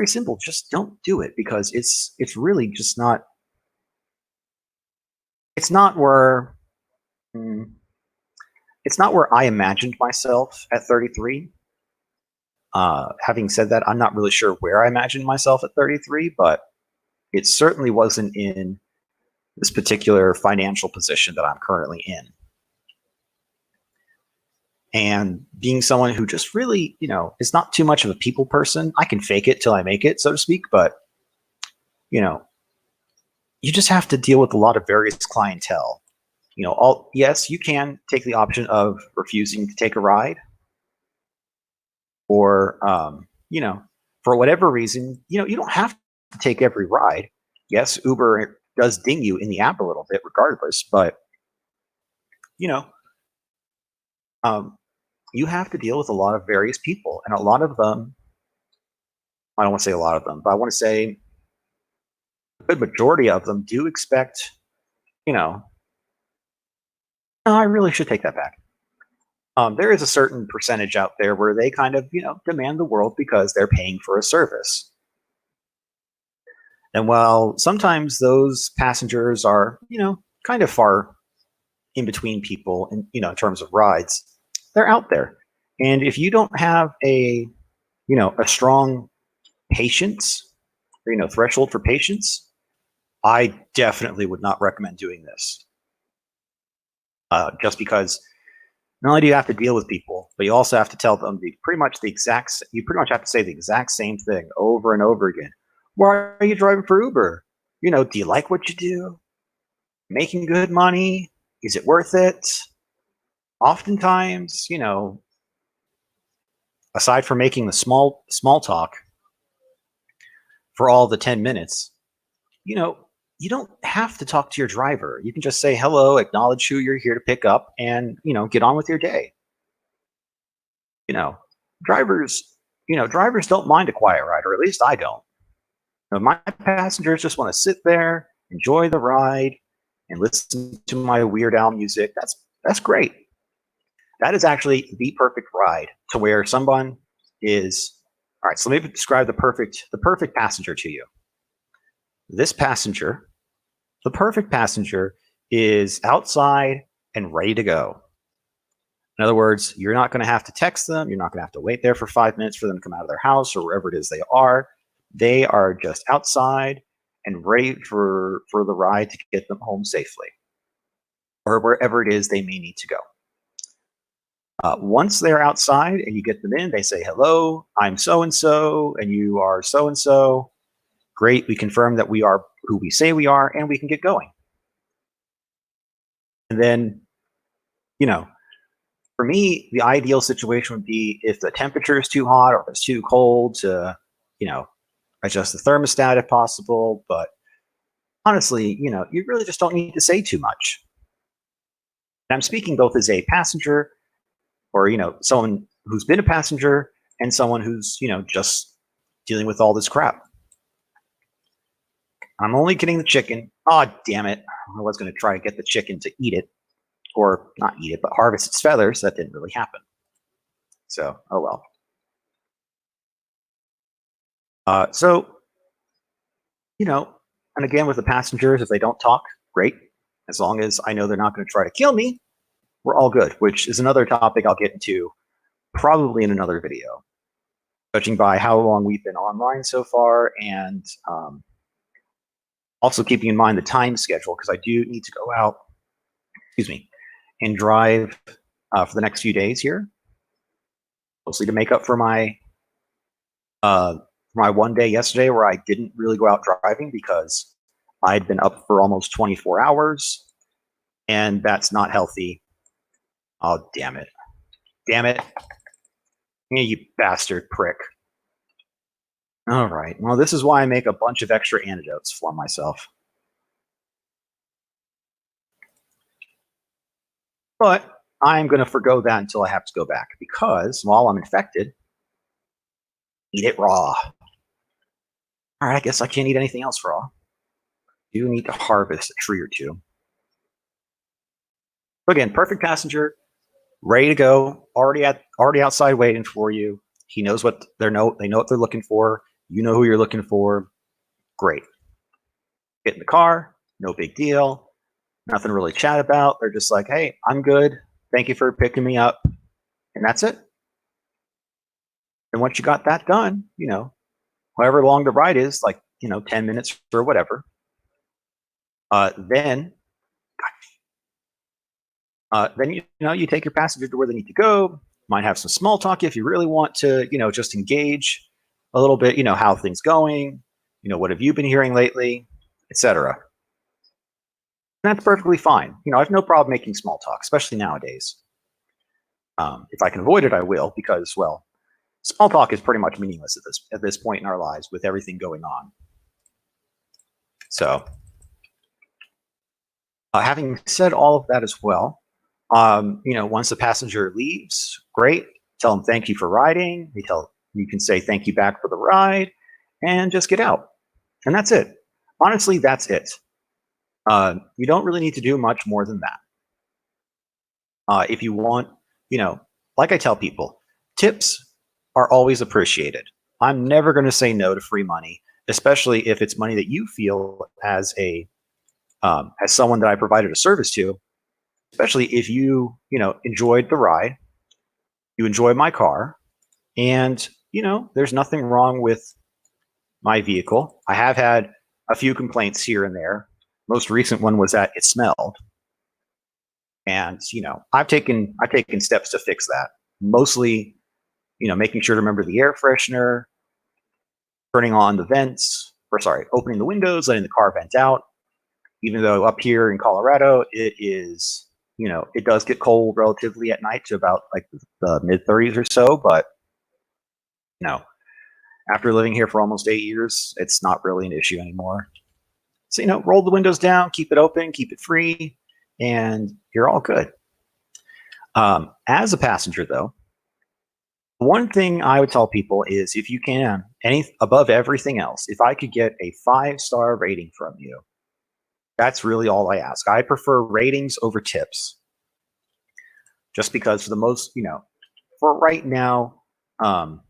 simple. Just don't do it, because it's really just not, it's not where I imagined myself at 33. Having said that, I'm not really sure where I imagined myself at 33, but it certainly wasn't in this particular financial position that I'm currently in. And being someone who just really, is not too much of a people person. I can fake it till I make it, so to speak, but you know, you just have to deal with a lot of various clientele. Yes, you can take the option of refusing to take a ride, or for whatever reason, you don't have to take every ride. Yes, Uber does ding you in the app a little bit regardless, but you know, um, you have to deal with a lot of various people, and a lot of them, I don't want to say a lot of them, but I want to say a good majority of them do expect, no, I really should take that back. There is a certain percentage out there where they kind of, demand the world because they're paying for a service. And while sometimes those passengers are, kind of far in between people, and in terms of rides, they're out there. And if you don't have a strong patience, or, threshold for patience, I definitely would not recommend doing this. Just because not only do you have to deal with people, but you also have to tell them you pretty much have to say the exact same thing over and over again. Why are you driving for Uber? Do you like what you do? Making good money? Is it worth it? Oftentimes, aside from making the small talk for all the 10 minutes, you know, you don't have to talk to your driver. You can just say hello, acknowledge who you're here to pick up, and get on with your day. You know, drivers, drivers don't mind a quiet ride, or at least I don't. My passengers just want to sit there, enjoy the ride, and listen to my Weird Al music. That's great. That is actually the perfect ride, to where someone is all right. So let me describe the perfect passenger to you. This passenger, the perfect passenger, is outside and ready to go. In other words, you're not going to have to text them. You're not going to have to wait there for 5 minutes for them to come out of their house or wherever it is they are. They are just outside and ready for the ride to get them home safely, or wherever it is they may need to go. Once they're outside and you get them in, they say, hello, I'm so and so, and you are so and so. Great. We confirm that we are who we say we are, and we can get going. And then, you know, for me, the ideal situation would be if the temperature is too hot or if it's too cold to, adjust the thermostat if possible. But honestly, you really just don't need to say too much. And I'm speaking both as a passenger, or, someone who's been a passenger, and someone who's, just dealing with all this crap. I'm only getting the chicken. Oh, damn it. I was going to try to get the chicken to eat it, or not eat it, but harvest its feathers. That didn't really happen. So, oh well. So, and again, with the passengers, if they don't talk, great. As long as I know they're not going to try to kill me, we're all good, which is another topic I'll get into probably in another video, judging by how long we've been online so far, and also keeping in mind the time schedule, because I do need to go out, and drive for the next few days here, mostly to make up for my one day yesterday where I didn't really go out driving because I'd been up for almost 24 hours, and that's not healthy. Oh, damn it. Damn it. Yeah, you bastard prick. All right. Well, this is why I make a bunch of extra antidotes for myself. But I'm going to forgo that until I have to go back, because while I'm infected, eat it raw. All right, I guess I can't eat anything else raw. I do need to harvest a tree or two. So again, perfect passenger, ready to go, already outside waiting for you. He knows what they know what they're looking for. You know who you're looking for. Great. Get in the car, no big deal. Nothing really chat about. They're just like, hey, I'm good. Thank you for picking me up. And that's it. And once you got that done, however long the ride is, like, 10 minutes or whatever, then Then you take your passenger to where they need to go. Might have some small talk if you really want to, just engage a little bit. How things going. What have you been hearing lately, etc. That's perfectly fine. I have no problem making small talk, especially nowadays. If I can avoid it, I will, because well, small talk is pretty much meaningless at this point in our lives with everything going on. So, having said all of that as well, once the passenger leaves, great. Tell them thank you for riding. You can say thank you back for the ride, and just get out. And that's it. Honestly, that's it. You don't really need to do much more than that. If you want, like I tell people, tips are always appreciated. I'm never going to say no to free money, especially if it's money that you feel as someone that I provided a service to. Especially if you enjoyed the ride, you enjoy my car, and there's nothing wrong with my vehicle. I have had a few complaints here and there. Most recent one was that it smelled, and I've taken steps to fix that. Mostly, making sure to remember the air freshener, turning on the vents, or sorry, opening the windows, letting the car vent out. Even though up here in Colorado, it does get cold relatively at night to about like the mid 30s or so. But no, after living here for almost 8 years, it's not really an issue anymore. So, roll the windows down, keep it open, keep it free, and you're all good. As a passenger, though, one thing I would tell people is if you can, above everything else, if I could get a 5-star rating from you, that's really all I ask. I prefer ratings over tips, just because for right now, um,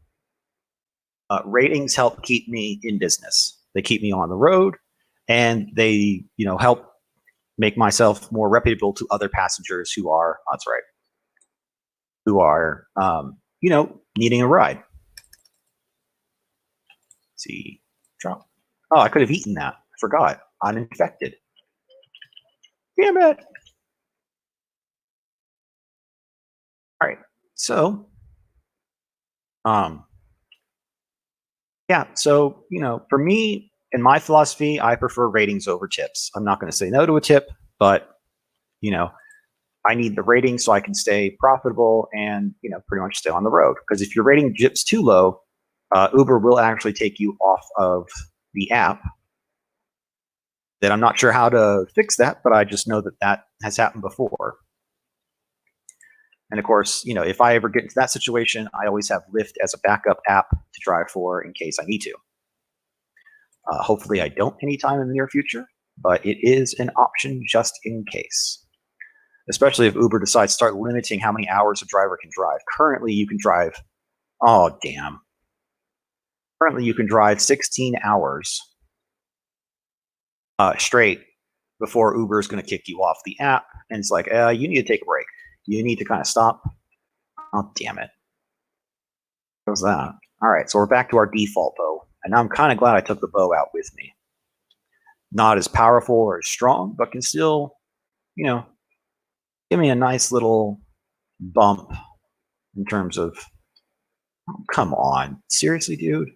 ratings help keep me in business. They keep me on the road, and they help make myself more reputable to other passengers who are that's right who are needing a ride. Let's see, drop. Oh, I could have eaten that. I forgot. I'm infected. Damn it. All right. So, yeah. So, for me and my philosophy, I prefer ratings over tips. I'm not going to say no to a tip, but you know, I need the rating so I can stay profitable and pretty much stay on the road. Because if your rating dips too low, Uber will actually take you off of the app. That I'm not sure how to fix that, but I just know that has happened before. And of course, if I ever get into that situation, I always have Lyft as a backup app to drive for in case I need to. Hopefully, I don't anytime in the near future, but it is an option just in case. Especially if Uber decides to start limiting how many hours a driver can drive. Currently, you can drive, oh, damn. Currently, you can drive 16 hours straight before Uber is going to kick you off the app. And it's like, you need to take a break. You need to kind of stop. Oh, damn it. What was that? All right, so we're back to our default bow. And I'm kind of glad I took the bow out with me. Not as powerful or as strong, but can still, give me a nice little bump in terms of, oh, come on. Seriously, dude?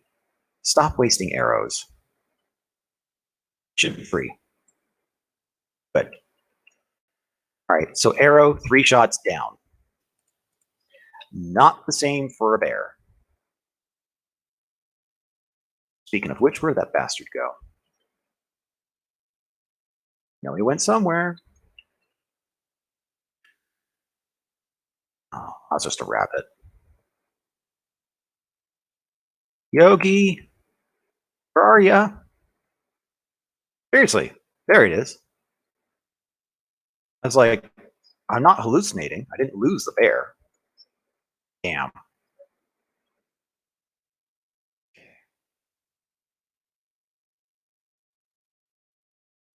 Stop wasting arrows. Should be free. But, all right, so arrow, 3 shots down. Not the same for a bear. Speaking of which, where'd that bastard go? No, he went somewhere. Oh, I was just a rabbit. Yogi, where are ya? Seriously, there it is. I was like, I'm not hallucinating. I didn't lose the bear. Damn.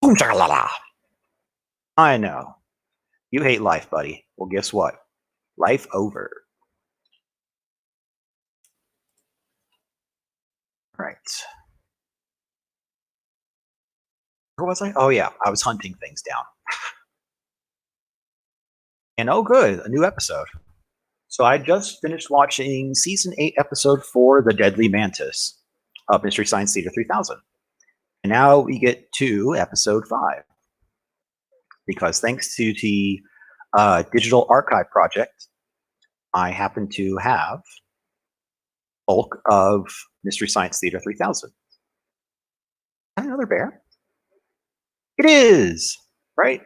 Boom, la. I know. You hate life, buddy. Well, guess what? Life over. Right. Where was I? Oh, yeah. I was hunting things down. And oh, good, a new episode. So I just finished watching season 8, episode 4, The Deadly Mantis of Mystery Science Theater 3000. And now we get to episode 5. Because thanks to the digital archive project, I happen to have bulk of Mystery Science Theater 3000. Is that another bear? It is, right?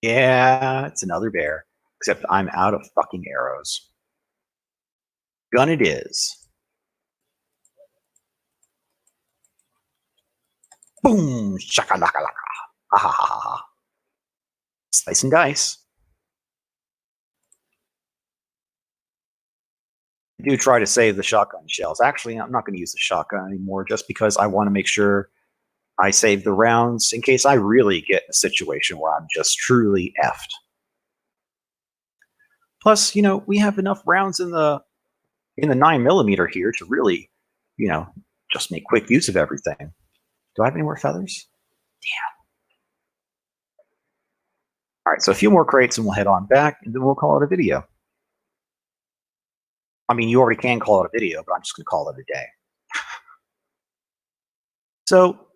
Yeah, it's another bear. Except I'm out of fucking arrows. Gun it is. Boom! Shakalaka. Ha ha ha ha. Slice and dice. I do try to save the shotgun shells. Actually, I'm not going to use the shotgun anymore just because I want to make sure I save the rounds in case I really get in a situation where I'm just truly effed. Plus, we have enough rounds in the 9mm here to really, just make quick use of everything. Do I have any more feathers? Damn. All right, so a few more crates and we'll head on back, and then we'll call it a video. I mean, you already can call it a video, but I'm just going to call it a day. So,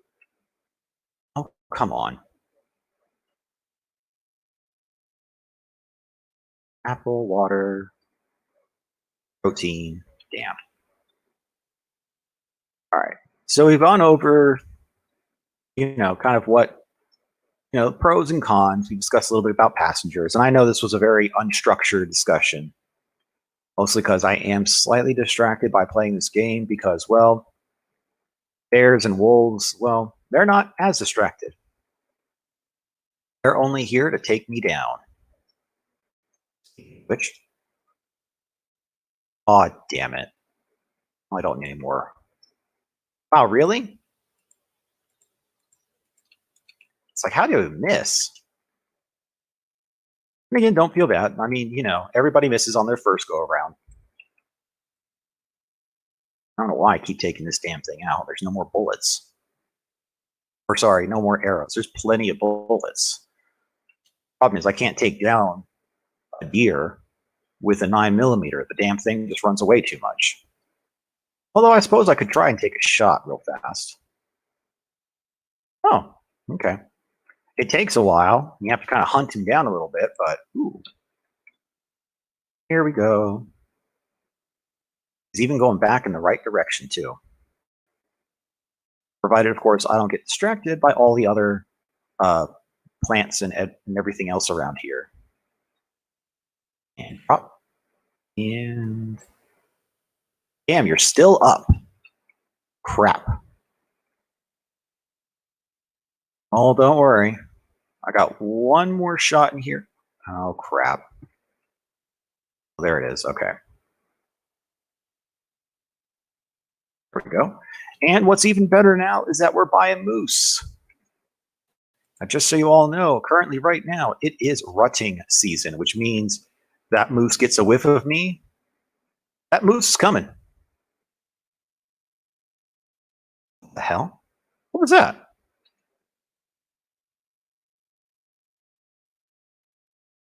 oh, come on. Apple, water, protein, damn. All right, so we've gone over, kind of what, pros and cons. We discussed a little bit about passengers, and I know this was a very unstructured discussion, mostly because I am slightly distracted by playing this game because, well, bears and wolves, well, they're not as distracted. They're only here to take me down. Which? Oh, damn it. I don't need any more. Wow, really? It's like, how do you miss? And again, don't feel bad. I mean, everybody misses on their first go around. I don't know why I keep taking this damn thing out. There's no more bullets. Or sorry, no more arrows. There's plenty of bullets. Problem is I can't take down a deer with a 9mm. The damn thing just runs away too much. Although I suppose I could try and take a shot real fast. Oh, okay. It takes a while. You have to kind of hunt him down a little bit, but ooh. Here we go. He's even going back in the right direction too. Provided, of course, I don't get distracted by all the other plants and everything else around here. And drop. And damn, you're still up. Crap. Oh, don't worry. I got one more shot in here. Oh, crap. There it is. Okay. There we go. And what's even better now is that we're by a moose. Now, just so you all know, currently right now, it is rutting season, which means that moose gets a whiff of me. That moose is coming. What the hell? What was that?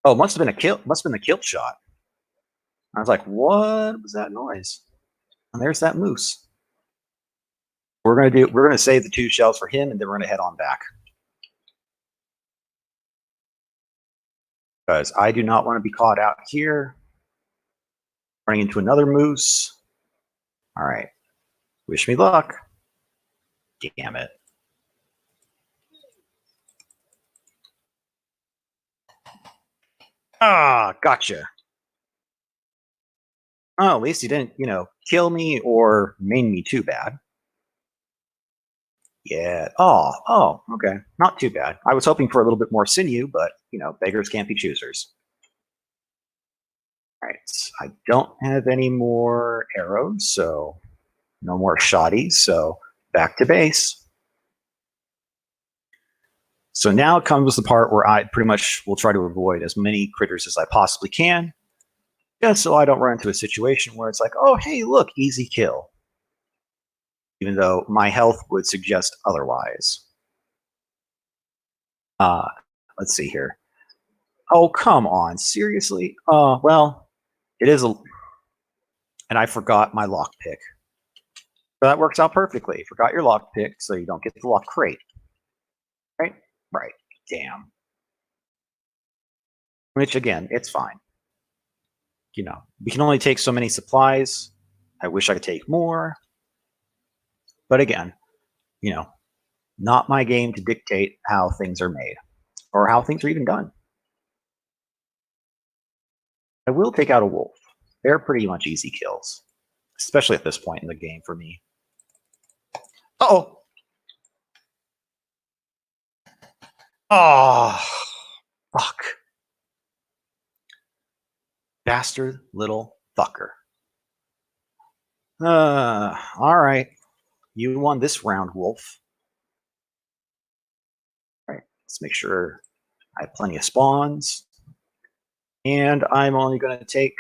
Oh, must have been a kill. Must have been the kill shot. I was like, what was that noise? And there's that moose. We're gonna save the 2 shells for him, and then we're gonna head on back. Because I do not want to be caught out here. Running into another moose. All right. Wish me luck. Damn it. Ah, gotcha. Oh, at least he didn't, kill me or maim me too bad. Yeah. Oh, okay. Not too bad. I was hoping for a little bit more sinew, but, beggars can't be choosers. All right. I don't have any more arrows, so no more shotties. So back to base. So now comes the part where I pretty much will try to avoid as many critters as I possibly can, just so I don't run into a situation where it's like, oh, hey, look, easy kill. Even though my health would suggest otherwise. Let's see here. Oh, come on. Seriously? Well, it is a... And I forgot my lockpick. So that works out perfectly. Forgot your lockpick, so you don't get the lock crate. Right? Right. Damn. Which, again, it's fine. You know, we can only take so many supplies. I wish I could take more. But again, you know, not my game to dictate how things are made or how things are even done. I will take out a wolf. They're pretty much easy kills, especially at this point in the game for me. Uh-oh. Oh, fuck. Bastard little fucker. All right. You won this round, wolf. All right, let's make sure I have plenty of spawns. And I'm only going to take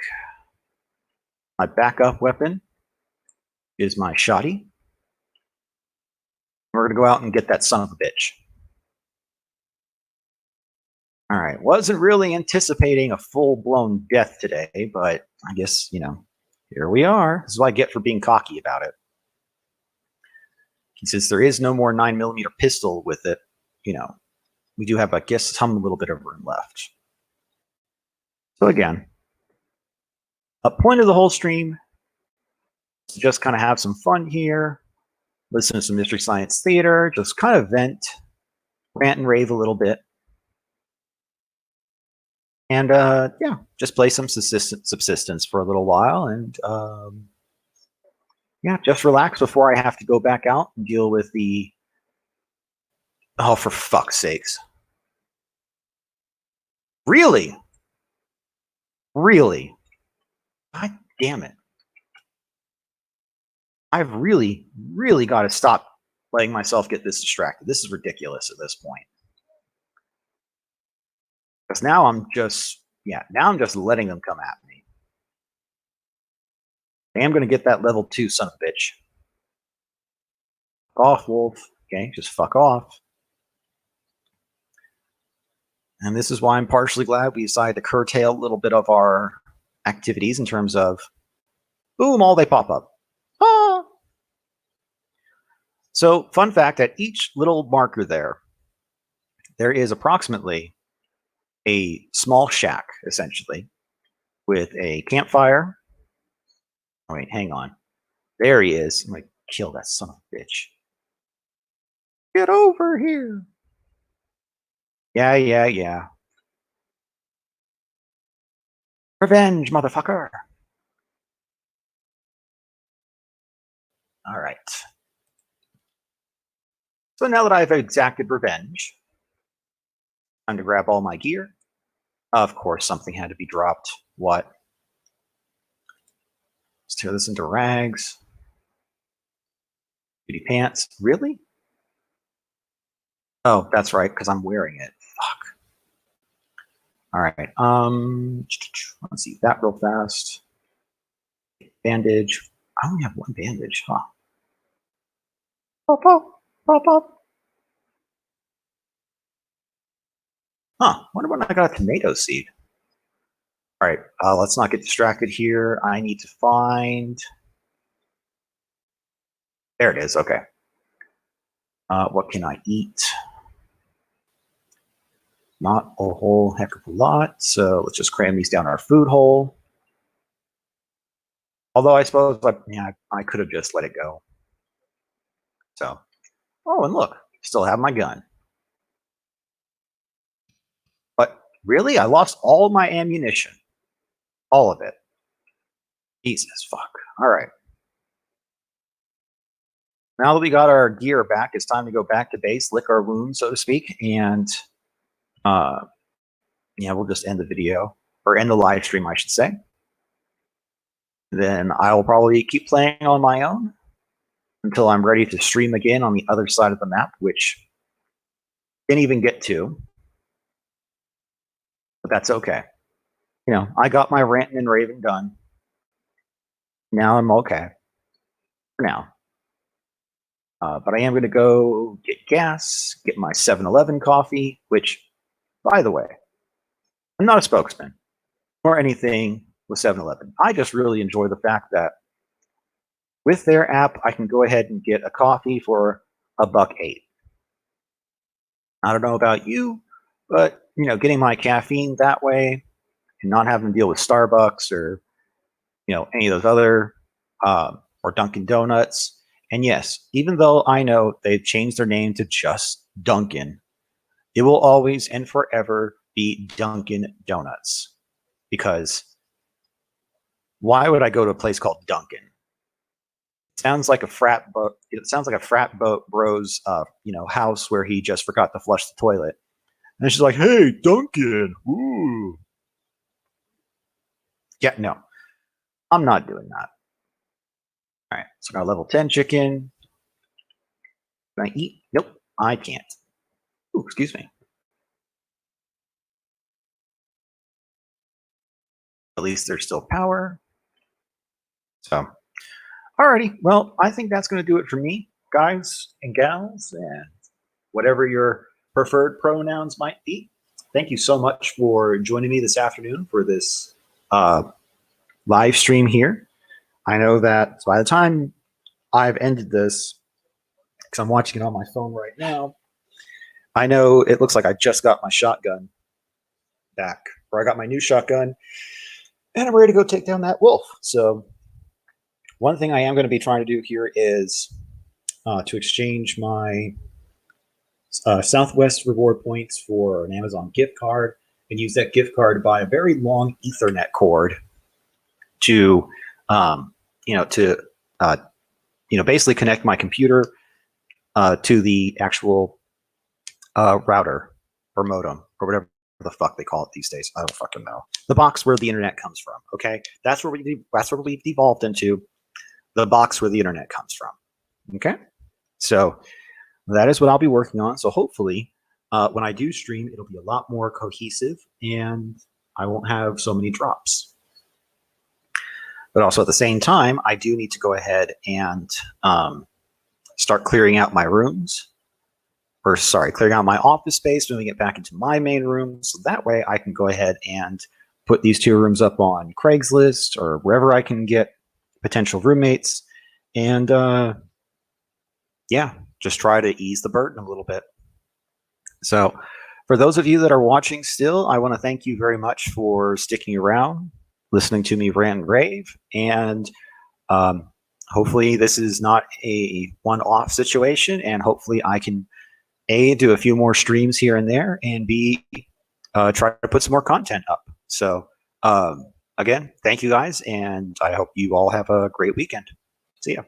my backup weapon is my shotty. We're going to go out and get that son of a bitch. All right, wasn't really anticipating a full-blown death today, but I guess, you know, here we are. This is what I get for being cocky about it. And since there is no more 9mm pistol with it, you know, we do have, I guess, some little bit of room left. So again, a point of the whole stream is to just kind of have some fun here, listen to some Mystery Science Theater, just kind of vent, rant and rave a little bit. And yeah, just play some Subsistence for a little while, and yeah, just relax before I have to go back out and deal with the... Oh, for fuck's sakes. Really? Really? God damn it. I've really, really got to stop letting myself get this distracted. This is ridiculous at this point. Because now I'm just, yeah, now I'm just letting them come at me. I am going to get that level 2, son of a bitch. Fuck off, wolf. Okay, just fuck off. And this is why I'm partially glad we decided to curtail a little bit of our activities in terms of, boom, all they pop up. Ah! So, fun fact, at each little marker there is approximately a small shack, essentially, with a campfire. Oh, wait, hang on. There he is. I'm going to kill that son of a bitch. Get over here. Yeah. Revenge, motherfucker. All right. So now that I've exacted revenge, time to grab all my gear. Of course, something had to be dropped. What? Let's tear this into rags. Beauty pants. Really? Oh, that's right, because I'm wearing it. Fuck. All right. Let's see that real fast. Bandage. I only have one bandage, huh? Pop, pop, pop, pop. Huh. Wonder when I got a tomato seed. All right. Let's not get distracted here. I need to find... There it is. Okay. What can I eat? Not a whole heck of a lot. So let's just cram these down our food hole. Although I suppose I could have just let it go. So, oh, and look, still have my gun. But really, I lost all my ammunition. All of it. Jesus, fuck. All right. Now that we got our gear back, it's time to go back to base, lick our wounds, so to speak, and yeah, we'll just end the video, or end the live stream, I should say. Then I will probably keep playing on my own until I'm ready to stream again on the other side of the map, which I didn't even get to, but that's okay. You know, I got my ranting and raving done. Now I'm okay for now. But I am going to go get gas, get my 7-Eleven coffee, which, by the way, I'm not a spokesman or anything with 7-Eleven. I just really enjoy the fact that with their app, I can go ahead and get a coffee for $1.08. I don't know about you, but getting my caffeine that way and not having to deal with Starbucks or any of those other or Dunkin' Donuts. And yes, even though I know they've changed their name to just Dunkin', it will always and forever be Dunkin' Donuts. Because why would I go to a place called Dunkin'? It sounds like a frat bro's house where he just forgot to flush the toilet. And she's like, "Hey, Dunkin', ooh." Yeah, no, I'm not doing that. All right, so I got level 10 chicken. Can I eat? Nope, I can't. Ooh, excuse me. At least there's still power. So, alrighty. Well, I think that's going to do it for me, guys and gals, and whatever your preferred pronouns might be. Thank you so much for joining me this afternoon for this live stream here. I know that by the time I've ended this, because I'm watching it on my phone right now, I know it looks like I just got my shotgun back, or I got my new shotgun, and I'm ready to go take down that wolf. So one thing I am going to be trying to do here is to exchange my Southwest reward points for an Amazon gift card and use that gift card to buy a very long Ethernet cord to, basically connect my computer to the actual router or modem or whatever the fuck they call it these days. I don't fucking know. The box where the internet comes from. Okay, that's where we've devolved into. The box where the internet comes from. Okay, so that is what I'll be working on. So hopefully, when I do stream, it'll be a lot more cohesive, and I won't have so many drops. But also at the same time, I do need to go ahead and start clearing out my rooms. Clearing out my office space, moving it back into my main room, so that way I can go ahead and put these 2 rooms up on Craigslist or wherever I can get potential roommates, and just try to ease the burden a little bit. So for those of you that are watching still, I want to thank you very much for sticking around, listening to me rant and rave, and hopefully this is not a one-off situation, and hopefully I can A, do a few more streams here and there, and B, try to put some more content up. So again, thank you guys, and I hope you all have a great weekend. See ya.